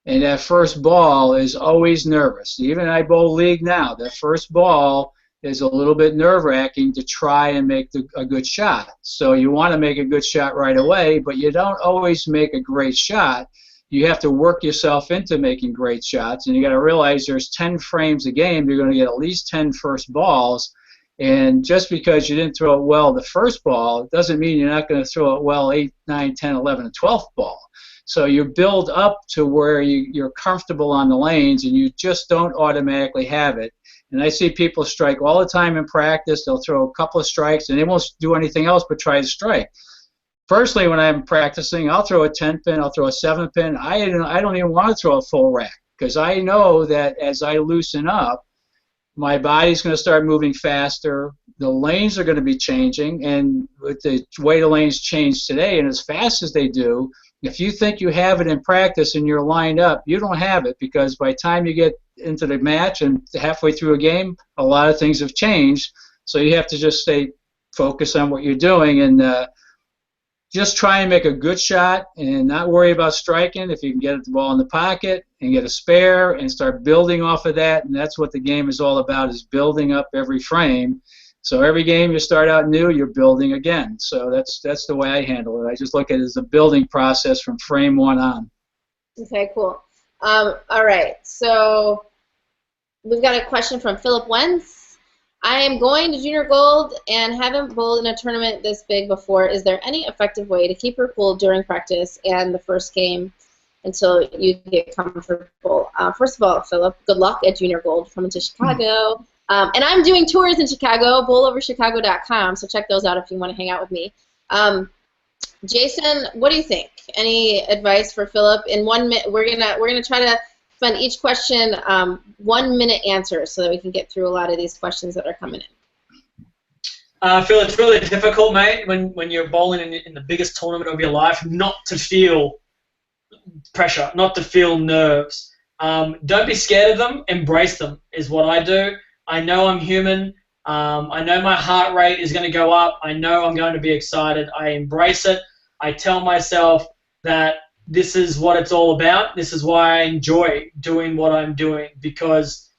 and that first ball is always nervous. Even I bowl league now, that first ball is a little bit nerve-wracking to try and make a good shot. So you want to make a good shot right away, but you don't always make a great shot. You have to work yourself into making great shots, and you got to realize there's 10 frames a game. You're going to get at least 10 first balls, and just because you didn't throw it well the first ball doesn't mean you're not going to throw it well 8, 9, 10, 11, and 12th ball. So you build up to where you're comfortable on the lanes, and you just don't automatically have it. And I see people strike all the time in practice. They'll throw a couple of strikes, and they won't do anything else but try to strike. Personally, when I'm practicing, I'll throw a 10-pin, I'll throw a 7-pin. I don't even want to throw a full rack, because I know that as I loosen up, my body's going to start moving faster. The lanes are going to be changing, and with the way the lanes change today, and as fast as they do, if you think you have it in practice and you're lined up, you don't have it, because by the time you get into the match and halfway through a game, a lot of things have changed. So you have to just stay focused on what you're doing, and just try and make a good shot and not worry about striking. If you can get the ball in the pocket and get a spare and start building off of that, and that's what the game is all about, is building up every frame. So every game you start out new, you're building again. So that's the way I handle it. I just look at it as a building process from frame one on. Okay, cool. All right, so we've got a question from Philip Wentz. I am going to Junior Gold and haven't bowled in a tournament this big before. Is there any effective way to keep her cool during practice and the first game until you get comfortable? First of all, Philip, good luck at Junior Gold coming to Chicago. And I'm doing tours in Chicago, bowloverchicago.com, so check those out if you want to hang out with me. Jason, what do you think? Any advice for Philip? In 1 minute, we're gonna try to spend each question 1 minute answers so that we can get through a lot of these questions that are coming in. Phil, it's really difficult, mate, when you're bowling in the biggest tournament of your life, not to feel pressure, not to feel nerves. Don't be scared of them. Embrace them is what I do. I know I'm human. I know my heart rate is going to go up. I know I'm going to be excited. I embrace it. I tell myself that this is what it's all about. This is why I enjoy doing what I'm doing, because,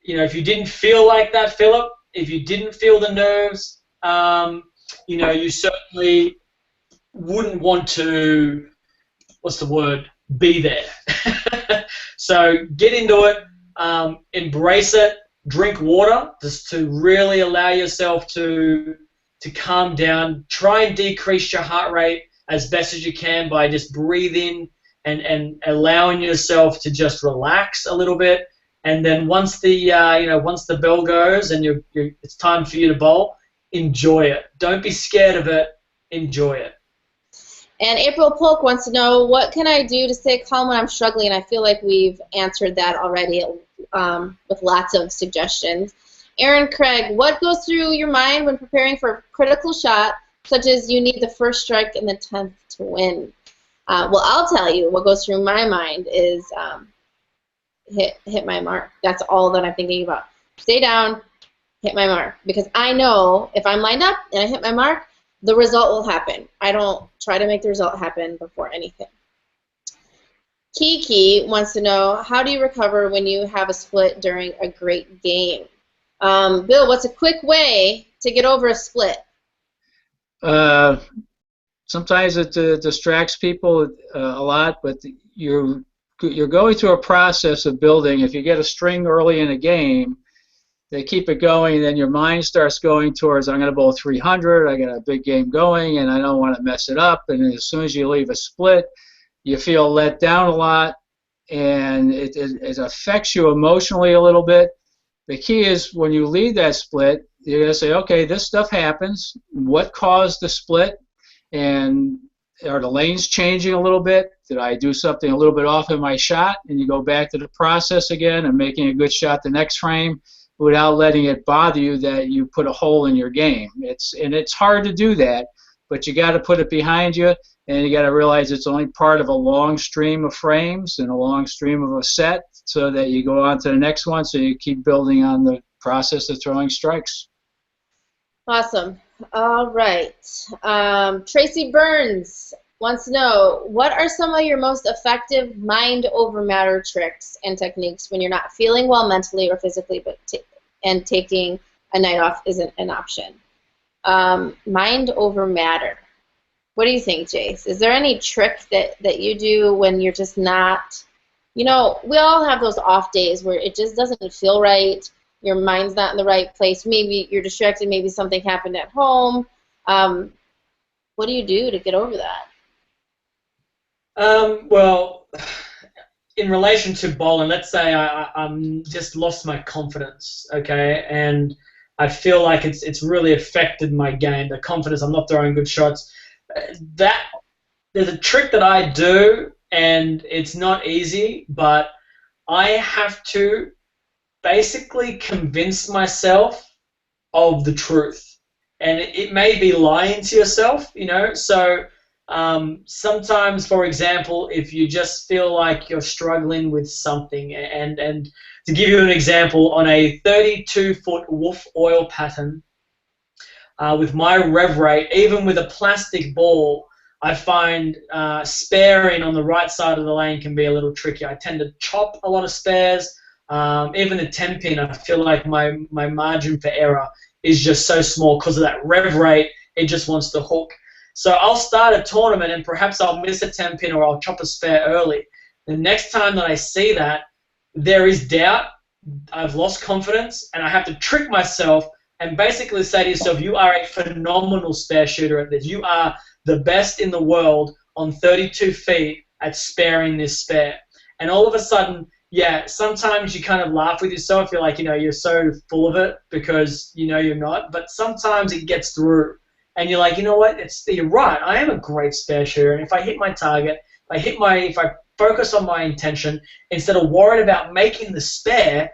you know, if you didn't feel like that, Philip, if you didn't feel the nerves, you certainly wouldn't want to, what's the word, be there. So get into it, embrace it, drink water just to really allow yourself to calm down. Try and decrease your heart rate as best as you can by just breathing and allowing yourself to just relax a little bit. And then once the once the bell goes and it's time for you to bowl, enjoy it. Don't be scared of it. Enjoy it. And April Polk wants to know, what can I do to stay calm when I'm struggling? And I feel like we've answered that already with lots of suggestions. Aaron Craig, what goes through your mind when preparing for a critical shot, such as you need the first strike in the 10th to win? Well, I'll tell you what goes through my mind is hit my mark. That's all that I'm thinking about. Stay down, hit my mark. Because I know if I'm lined up and I hit my mark, the result will happen. I don't try to make the result happen before anything. Kiki wants to know, how do you recover when you have a split during a great game? Bill, what's a quick way to get over a split? Sometimes it distracts people a lot, but you're going through a process of building. If you get a string early in a game, they keep it going, and then your mind starts going towards, I'm going to bowl 300, I got a big game going, and I don't want to mess it up. And as soon as you leave a split, you feel let down a lot, and it affects you emotionally a little bit. The key is when you leave that split, you're going to say, okay, this stuff happens. What caused the split? And are the lanes changing a little bit? Did I do something a little bit off in my shot? And you go back to the process again and making a good shot the next frame without letting it bother you that you put a hole in your game. It's hard to do that, but you got to put it behind you, and you got to realize it's only part of a long stream of frames and a long stream of a set, so that you go on to the next one, so you keep building on the process of throwing strikes. Awesome. All right. Tracy Burns wants to know, what are some of your most effective mind over matter tricks and techniques when you're not feeling well mentally or physically, and taking a night off isn't an option? Mind over matter. What do you think, Jace? Is there any trick that you do when you're just not, we all have those off days where it just doesn't feel right, your mind's not in the right place, maybe you're distracted, maybe something happened at home. What do you do to get over that? Well, in relation to bowling, let's say I'm just lost my confidence, okay, and I feel like it's really affected my game, the confidence, I'm not throwing good shots. There's a trick that I do, and it's not easy, but I have to basically convince myself of the truth. And it may be lying to yourself, so sometimes, for example, if you just feel like you're struggling with something, and to give you an example, on a 32-foot woof oil pattern, with my rev rate, even with a plastic ball, I find sparing on the right side of the lane can be a little tricky. I tend to chop a lot of spares. Even a 10-pin, I feel like my margin for error is just so small because of that rev rate. It just wants to hook. So I'll start a tournament and perhaps I'll miss a 10-pin or I'll chop a spare early. The next time that I see that, there is doubt, I've lost confidence, and I have to trick myself and basically say to yourself, you are a phenomenal spare shooter at this. You are the best in the world on 32 feet at sparing this spare. And all of a sudden, yeah, sometimes you kind of laugh with yourself. You're like, you're so full of it because you're not. But sometimes it gets through. And you're like, you know what? You're right. I am a great spare shooter. And if I hit my target, if I focus on my intention, instead of worried about making the spare,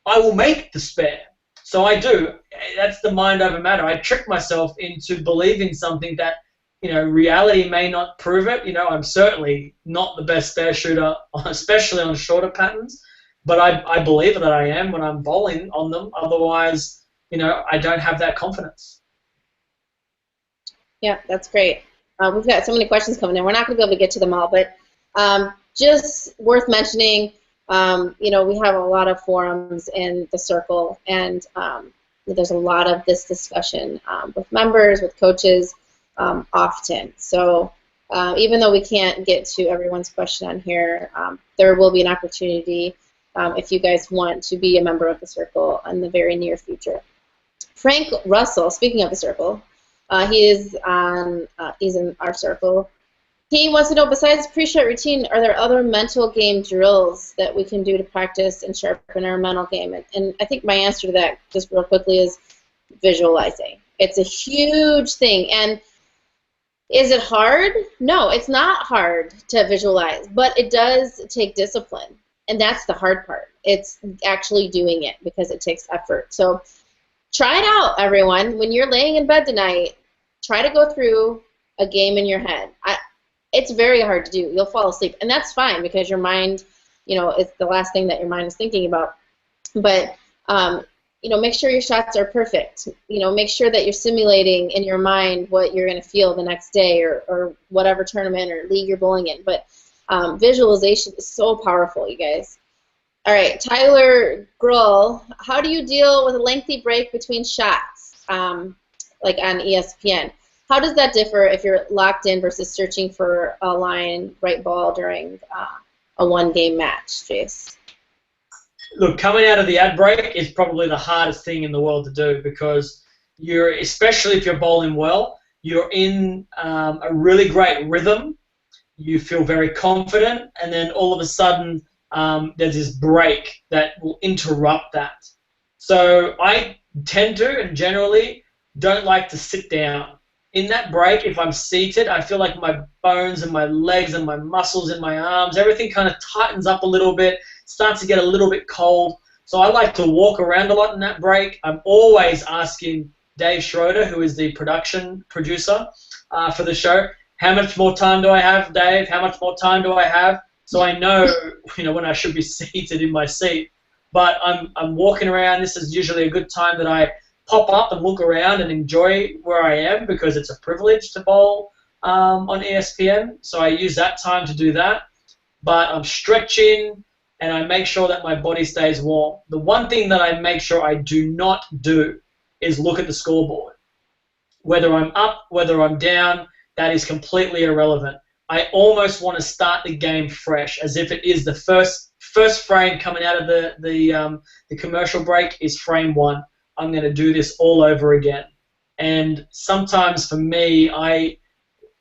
I will make the spare. So I do. That's the mind over matter. I trick myself into believing something that, reality may not prove it. I'm certainly not the best spare shooter, especially on shorter patterns, but I believe that I am when I'm bowling on them. Otherwise, I don't have that confidence. Yeah, that's great. We've got so many questions coming in. We're not going to be able to get to them all, but just worth mentioning, we have a lot of forums in the circle, and there's a lot of this discussion with members, with coaches, often. So Even though we can't get to everyone's question on here, there will be an opportunity if you guys want to be a member of the circle in the very near future. Frank Russell, speaking of the circle, he's in our circle. He wants to know, besides pre-shot routine, are there other mental game drills that we can do to practice and sharpen our mental game? And I think my answer to that, just real quickly, is visualizing. It's a huge thing. And is it hard? No, it's not hard to visualize, but it does take discipline. And that's the hard part. It's actually doing it because it takes effort. So try it out, everyone. When you're laying in bed tonight, try to go through a game in your head. It's very hard to do. You'll fall asleep, and that's fine because your mind, it's the last thing that your mind is thinking about. But, make sure your shots are perfect. Make sure that you're simulating in your mind what you're going to feel the next day or whatever tournament or league you're bowling in. But visualization is so powerful, you guys. All right, Tyler Grull, how do you deal with a lengthy break between shots, like on ESPN? How does that differ if you're locked in versus searching for a line right ball during a one-game match, Jace? Look, coming out of the ad break is probably the hardest thing in the world to do because especially if you're bowling well, you're in a really great rhythm. You feel very confident, and then all of a sudden there's this break that will interrupt that. So I tend to and generally don't like to sit down. In that break, if I'm seated, I feel like my bones and my legs and my muscles in my arms, everything kind of tightens up a little bit, starts to get a little bit cold. So I like to walk around a lot in that break. I'm always asking Dave Schroeder, who is the producer for the show, how much more time do I have, Dave? How much more time do I have? So I know, when I should be seated in my seat. But I'm walking around. This is usually a good time that I pop up and look around and enjoy where I am because it's a privilege to bowl on ESPN. So I use that time to do that. But I'm stretching and I make sure that my body stays warm. The one thing that I make sure I do not do is look at the scoreboard. Whether I'm up, whether I'm down, that is completely irrelevant. I almost want to start the game fresh, as if it is the first frame coming out of the commercial break is frame 1. I'm going to do this all over again. And sometimes for me,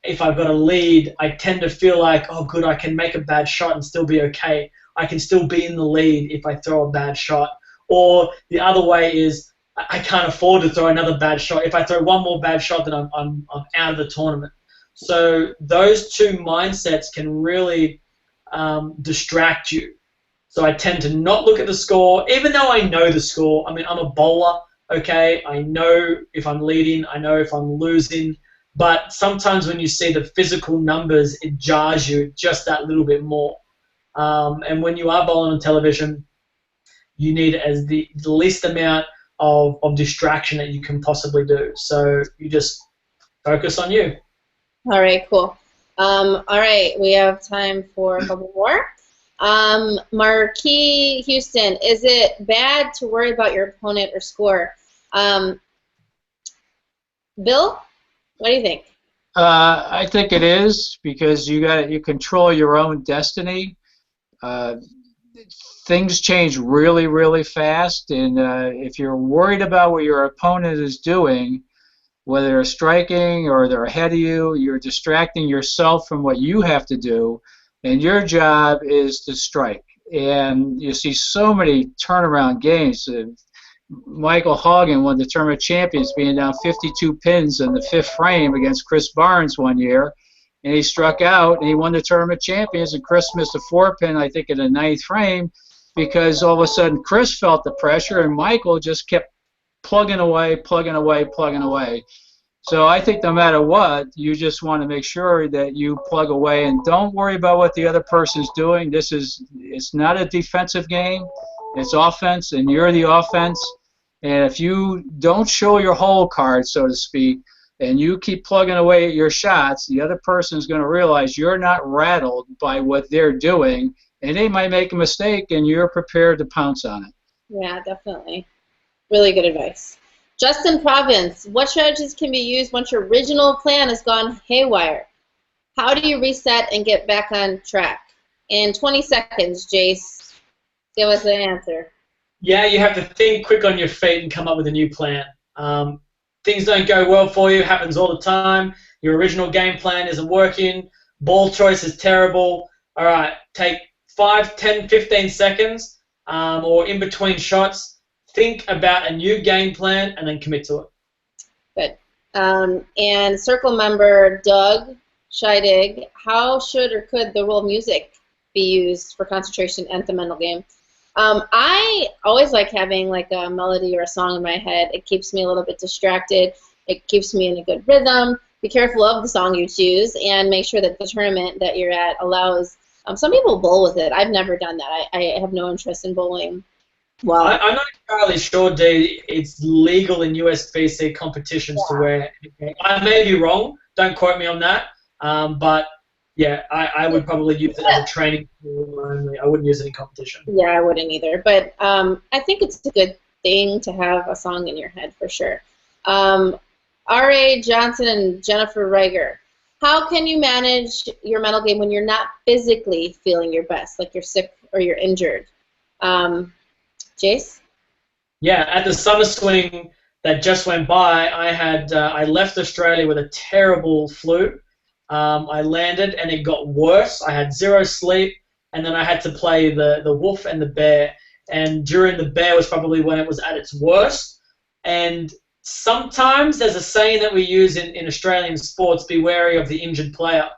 if I've got a lead, I tend to feel like, oh, good, I can make a bad shot and still be okay. I can still be in the lead if I throw a bad shot. Or the other way is I can't afford to throw another bad shot. If I throw one more bad shot, then I'm out of the tournament. So those two mindsets can really distract you. So I tend to not look at the score, even though I know the score. I mean, I'm a bowler, okay? I know if I'm leading, I know if I'm losing. But sometimes when you see the physical numbers, it jars you just that little bit more. And when you are bowling on television, you need as the least amount of distraction that you can possibly do. So you just focus on you. All right, cool. All right, we have time for a couple more. Marquis Houston, is it bad to worry about your opponent or score? Bill, what do you think? I think it is because you control your own destiny. Things change really, really fast, and if you're worried about what your opponent is doing, whether they're striking or they're ahead of you, you're distracting yourself from what you have to do, and your job is to strike. And you see so many turnaround games. Michael Hogan won the Tournament of Champions being down 52 pins in the 5th frame against Chris Barnes one year, and he struck out and he won the Tournament of Champions, and Chris missed a 4-pin, I think, in the 9th frame because all of a sudden Chris felt the pressure and Michael just kept plugging away, plugging away, plugging away. So I think no matter what, you just want to make sure that you plug away and don't worry about what the other person's doing. It's not a defensive game. It's offense, and you're the offense. And if you don't show your hole card, so to speak, and you keep plugging away at your shots, the other person is going to realize you're not rattled by what they're doing, and they might make a mistake, and you're prepared to pounce on it. Yeah, definitely. Really good advice. Justin Province, what strategies can be used once your original plan has gone haywire? How do you reset and get back on track? In 20 seconds, Jace, give us the answer. Yeah, you have to think quick on your feet and come up with a new plan. Things don't go well for you, happens all the time. Your original game plan isn't working. Ball choice is terrible. All right, take 5, 10, 15 seconds or in between shots. Think about a new game plan and then commit to it. Good. And circle member Doug Scheidig, how should or could the role of music be used for concentration and the mental game? I always like having like a melody or a song in my head. It keeps me a little bit distracted. It keeps me in a good rhythm. Be careful of the song you choose and make sure that the tournament that you're at allows. Some people bowl with it. I've never done that. I have no interest in bowling. Well, I'm not entirely sure, Dee, it's legal in USBC competitions to wear. I may be wrong. Don't quote me on that. But yeah, I would probably use it as a training tool only. I wouldn't use it in competition. Yeah, I wouldn't either. But I think it's a good thing to have a song in your head for sure. R.A. Johnson and Jennifer Reiger, how can you manage your mental game when you're not physically feeling your best, like you're sick or you're injured? Jace? Yeah, at the summer swing that just went by, I left Australia with a terrible flu. I landed and it got worse. I had 0 sleep, and then I had to play the wolf and the bear. And during the bear was probably when it was at its worst. And sometimes there's a saying that we use in Australian sports: be wary of the injured player.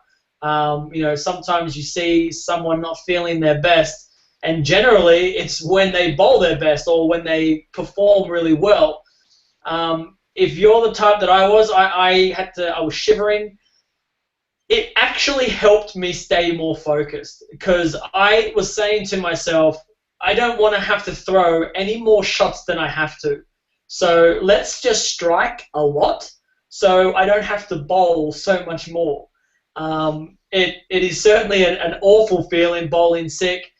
Sometimes you see someone not feeling their best, and generally it's when they bowl their best or when they perform really well. If you're the type that I was, I was shivering. It actually helped me stay more focused because I was saying to myself, I don't want to have to throw any more shots than I have to. So let's just strike a lot so I don't have to bowl so much more. It is certainly an awful feeling bowling sick.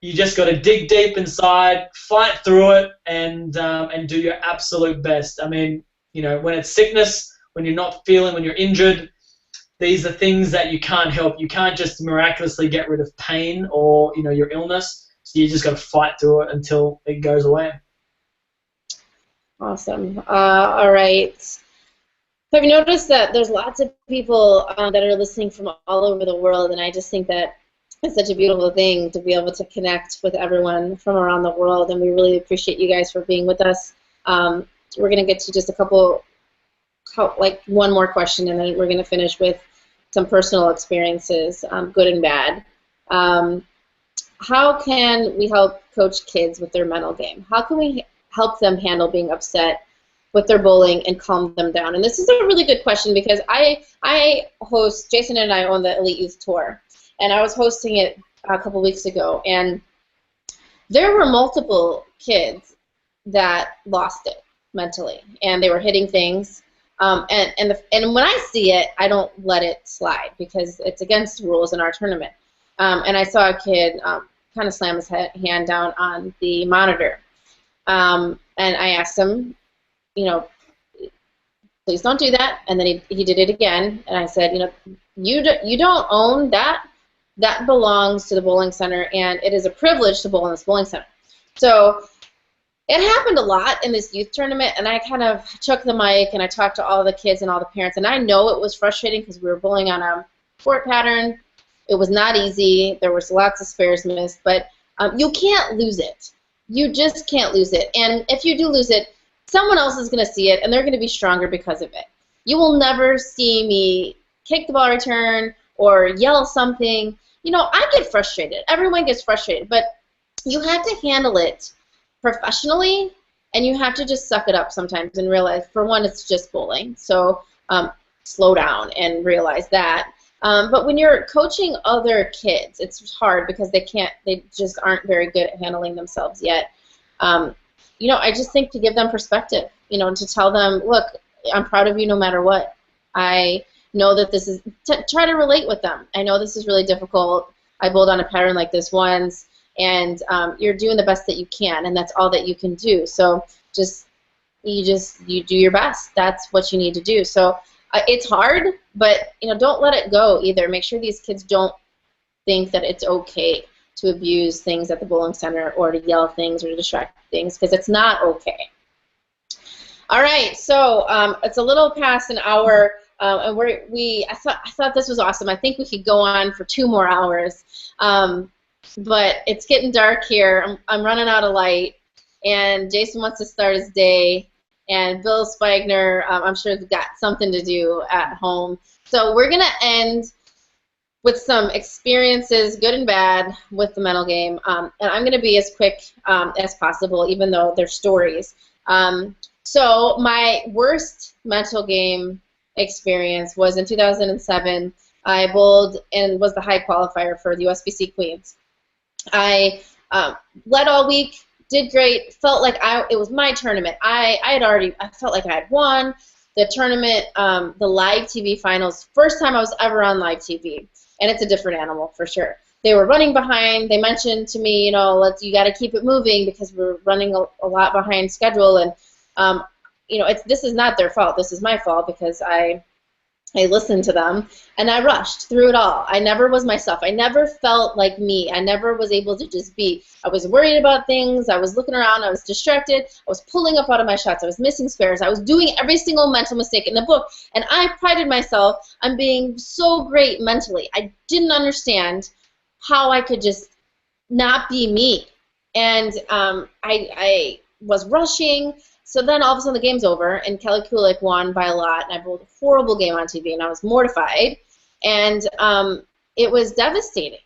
You just got to dig deep inside, fight through it, and do your absolute best. I mean, when it's sickness, when you're not feeling, when you're injured, these are things that you can't help. You can't just miraculously get rid of pain or your illness. So you just got to fight through it until it goes away. Awesome. All right. Have you noticed that there's lots of people that are listening from all over the world, and I just think that it's such a beautiful thing to be able to connect with everyone from around the world, and we really appreciate you guys for being with us. We're going to get to just one more question, and then we're going to finish with some personal experiences, good and bad. How can we help coach kids with their mental game? How can we help them handle being upset with their bowling and calm them down? And this is a really good question because I host, Jason and I own the Elite Youth Tour, and I was hosting it a couple weeks ago, and there were multiple kids that lost it mentally, and they were hitting things. And when I see it, I don't let it slide because it's against the rules in our tournament. And I saw a kid kind of slam his hand down on the monitor. And I asked him, please don't do that. And then he did it again. And I said, you don't own that. That belongs to the bowling center, and it is a privilege to bowl in this bowling center. So it happened a lot in this youth tournament, and I kind of took the mic and I talked to all the kids and all the parents, and I know it was frustrating because we were bowling on a court pattern. It was not easy. There was lots of spares missed, but you can't lose it. You just can't lose it. And if you do lose it, someone else is going to see it, and they're going to be stronger because of it. You will never see me kick the ball return or yell something. I get frustrated. Everyone gets frustrated, but you have to handle it professionally, and you have to just suck it up sometimes and realize, for one, it's just bowling. So slow down and realize that. But when you're coaching other kids, it's hard because they just aren't very good at handling themselves yet. I just think to give them perspective, to tell them, look, I'm proud of you no matter what. I know that this is, try to relate with them. I know this is really difficult. I bowled on a pattern like this once, and you're doing the best that you can, and that's all that you can do. So you do your best. That's what you need to do. So It's hard, but don't let it go either. Make sure these kids don't think that it's okay to abuse things at the bowling center or to yell things or to distract things, because it's not okay. All right, so it's a little past an hour, and I thought this was awesome. I think we could go on for 2 more hours, but it's getting dark here. I'm running out of light, and Jason wants to start his day, and Bill Spigner, I'm sure, has got something to do at home. So we're gonna end with some experiences, good and bad, with the mental game, and I'm gonna be as quick as possible, even though they're stories. So my worst mental game experience was in 2007. I bowled and was the high qualifier for the USBC Queens. I led all week, did great, felt like it was my tournament. I felt like I had won the tournament, the live TV finals, first time I was ever on live TV, and it's a different animal for sure. They were running behind. They mentioned to me, you got to keep it moving because we're running a lot behind schedule, and this is not their fault. This is my fault because I listened to them, and I rushed through it all. I never was myself. I never felt like me. I never was able to just be. I was worried about things. I was looking around. I was distracted. I was pulling up out of my shots. I was missing spares. I was doing every single mental mistake in the book, and I prided myself on being so great mentally. I didn't understand how I could just not be me, and I was rushing. So then all of a sudden the game's over, and Kelly Kulik won by a lot, and I bowled a horrible game on TV, and I was mortified, and it was devastating.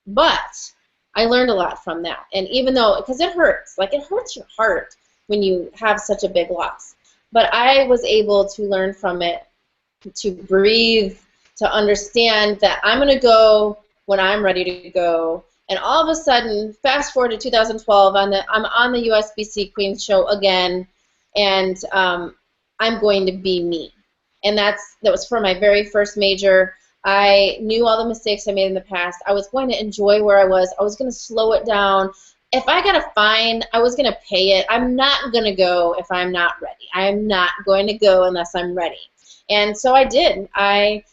But I learned a lot from that, and even though, because it hurts, like it hurts your heart when you have such a big loss, but I was able to learn from it, to breathe, to understand that I'm going to go when I'm ready to go. And all of a sudden, fast forward to 2012, I'm on the USBC Queens show again, and I'm going to be me. And that was for my very first major. I knew all the mistakes I made in the past. I was going to enjoy where I was. I was going to slow it down. If I got a fine, I was going to pay it. I'm not going to go if I'm not ready. I'm not going to go unless I'm ready. And so I did. I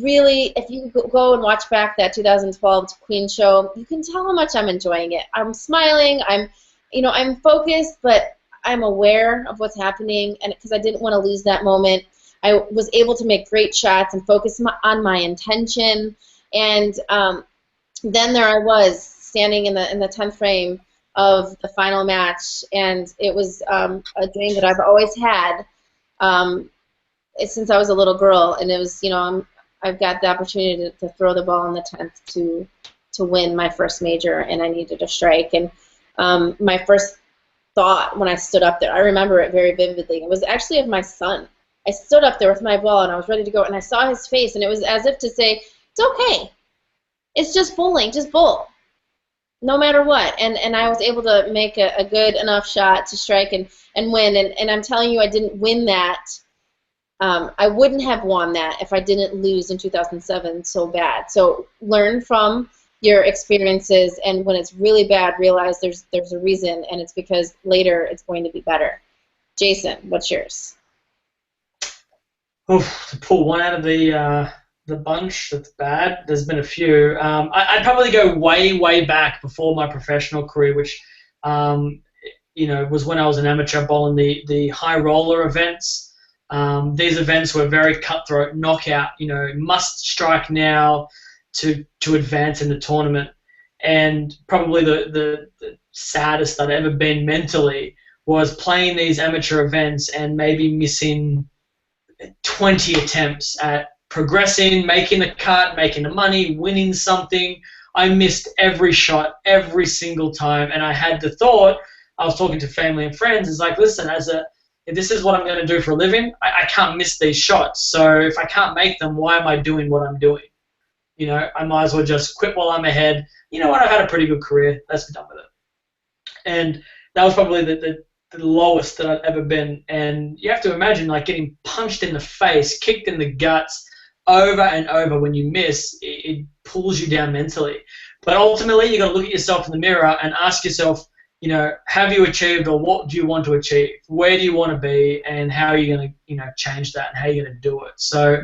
really, if you go and watch back that 2012 Queen show, you can tell how much I'm enjoying it. I'm smiling. I'm focused, but I'm aware of what's happening, and because I didn't want to lose that moment, I was able to make great shots and focus on my intention. And then there I was standing in the 10th frame of the final match, and it was a dream that I've always had since I was a little girl, and it was, I've got the opportunity to throw the ball in the 10th to win my first major, and I needed a strike. And my first thought when I stood up there, I remember it very vividly. It was actually of my son. I stood up there with my ball, and I was ready to go, and I saw his face, and it was as if to say, it's okay. It's just bowling. Just bowl. No matter what. And I was able to make a good enough shot to strike and win. And I'm telling you, I didn't win that. I wouldn't have won that if I didn't lose in 2007 so bad. So learn from your experiences, and when it's really bad, realize there's a reason, and it's because later it's going to be better. Jason, what's yours? To pull one out of the bunch that's bad, there's been a few. I'd probably go way back before my professional career, which was when I was an amateur bowling the high roller events. These events were very cutthroat, knockout. Must strike now to advance in the tournament. And probably the saddest I'd ever been mentally was playing these amateur events and maybe missing 20 attempts at progressing, making the cut, making the money, winning something. I missed every shot every single time, and I had the thought, I was talking to family and friends, it's like, listen, if this is what I'm going to do for a living, I can't miss these shots. So if I can't make them, why am I doing what I'm doing? I might as well just quit while I'm ahead. You know what? I've had a pretty good career. Let's be done with it. And that was probably the lowest that I've ever been. And you have to imagine, like, getting punched in the face, kicked in the guts over and over when you miss. It pulls you down mentally. But ultimately, you got to look at yourself in the mirror and ask yourself, have you achieved, or what do you want to achieve? Where do you want to be, and how are you going to, change that, and how are you going to do it? So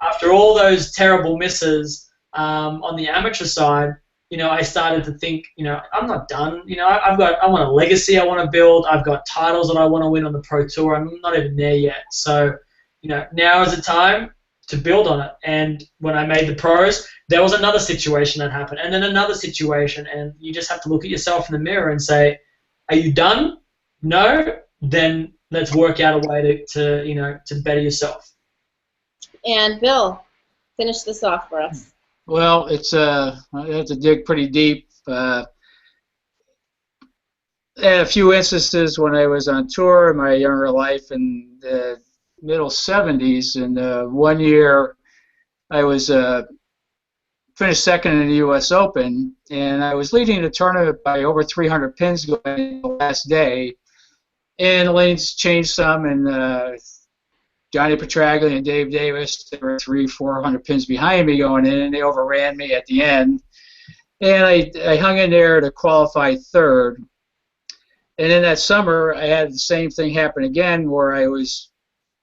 after all those terrible misses on the amateur side, I started to think, I'm not done. I want a legacy I want to build. I've got titles that I want to win on the Pro Tour. I'm not even there yet. So, now is the time to build on it. And when I made the pros, there was another situation that happened, and then another situation, and you just have to look at yourself in the mirror and say, are you done? No? Then let's work out a way to better yourself. And Bill, finish this off for us. Well, I have to dig pretty deep. I had a few instances when I was on tour in my younger life in the middle 70s, and 1 year I was finished second in the U.S. Open, and I was leading the tournament by over 300 pins going into the last day, and the lanes changed some, and Johnny Petraglia and Dave Davis, they were 300-400 pins behind me going in, and they overran me at the end, and I hung in there to qualify third. And in that summer, I had the same thing happen again, where I was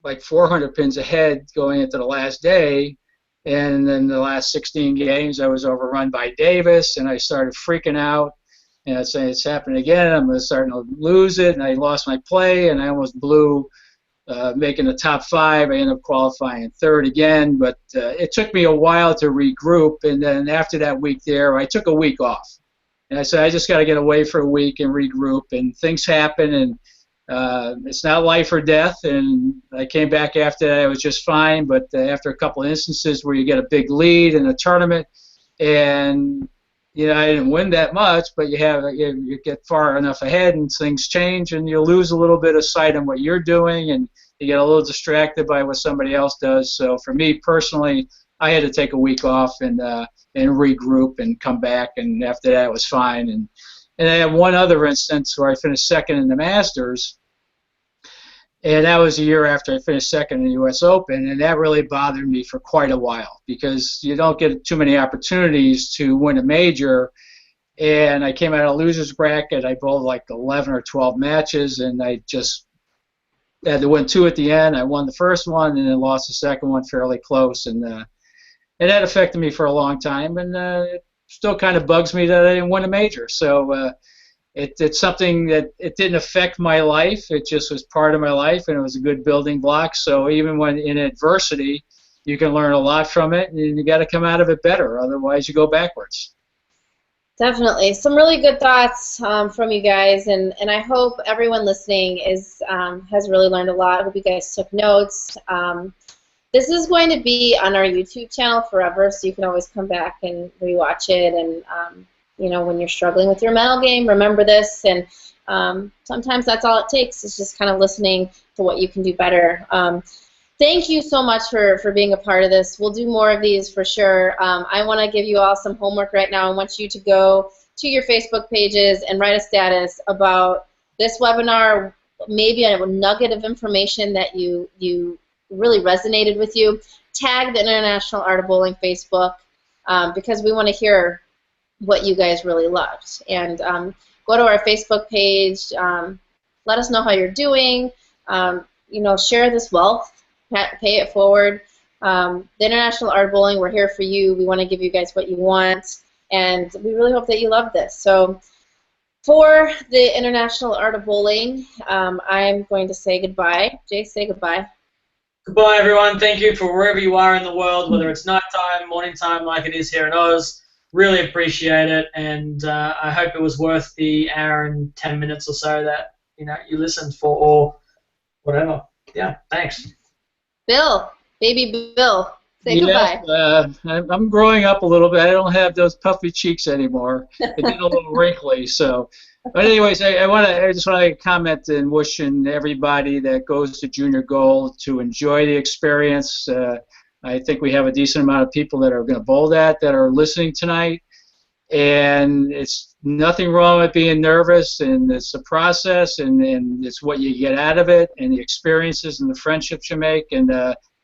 like 400 pins ahead going into the last day, and then the last 16 games I was overrun by Davis, and I started freaking out, and I said, it's happening again, I'm starting to lose it, and I lost my play, and I almost blew making the top 5. I ended up qualifying third again, but it took me a while to regroup, and then after that week there, I took a week off. And I said, I just got to get away for a week and regroup, and things happen, and it's not life or death, and I came back after that. I was just fine, but after a couple of instances where you get a big lead in a tournament, and I didn't win that much, but you get far enough ahead, and things change, and you lose a little bit of sight on what you're doing, and you get a little distracted by what somebody else does. So for me personally, I had to take a week off and regroup and come back, and after that it was fine. And I had one other instance where I finished second in the Masters, and that was a year after I finished second in the U.S. Open, and that really bothered me for quite a while because you don't get too many opportunities to win a major. And I came out of loser's bracket. I bowled like 11 or 12 matches, and I just had to win 2 at the end. I won the first one and then lost the second one fairly close, and that affected me for a long time, and it still kind of bugs me that I didn't win a major. So it's something that it didn't affect my life. It just was part of my life, and it was a good building block. So even when in adversity, you can learn a lot from it, and you got to come out of it better. Otherwise, you go backwards. Definitely. Some really good thoughts from you guys, and I hope everyone listening has really learned a lot. I hope you guys took notes. This is going to be on our YouTube channel forever, so you can always come back and rewatch it. And when you're struggling with your mental game, remember this. And sometimes that's all it takes, is just kind of listening to what you can do better. Thank you so much for being a part of this. We'll do more of these for sure. I want to give you all some homework right now. I want you to go to your Facebook pages and write a status about this webinar, maybe a nugget of information that you really resonated with you. Tag the International Art of Bowling Facebook because we want to hear what you guys really loved. And go to our Facebook page. Let us know how you're doing. Share this wealth. Pay it forward. The International Art of Bowling, we're here for you. We want to give you guys what you want, and we really hope that you love this. So for the International Art of Bowling, I'm going to say goodbye. Jay, say goodbye. Goodbye, everyone. Thank you for wherever you are in the world, whether it's nighttime, morning time like it is here in Oz. Really appreciate it, and I hope it was worth the hour and 10 minutes or so that you listened for, or whatever. Yeah, thanks. Bill, baby Bill, say goodbye. I'm growing up a little bit. I don't have those puffy cheeks anymore. They get a little wrinkly. So, but anyways, I just want to comment and wishing everybody that goes to Junior Gold to enjoy the experience. I think we have a decent amount of people that are going to bowl that are listening tonight, and it's nothing wrong with being nervous, and it's a process, and it's what you get out of it, and the experiences and the friendships you make. And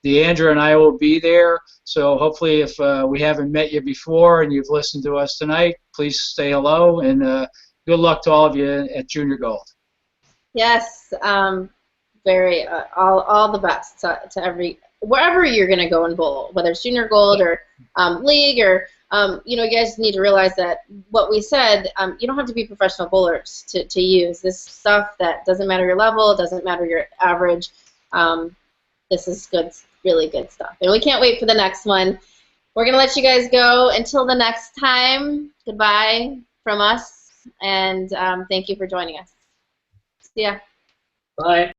Diandra and I will be there, so hopefully if we haven't met you before and you've listened to us tonight, please say hello, and good luck to all of you at Junior Gold. Yes, very all the best to wherever you're gonna go and bowl, whether it's Junior Gold or league or you know, you guys need to realize that what we said, you don't have to be professional bowlers to use this stuff. That doesn't matter your level, doesn't matter your average. This is good, really good stuff, and we can't wait for the next one. We're gonna let you guys go until the next time. Goodbye from us, and thank you for joining us. See ya. Bye.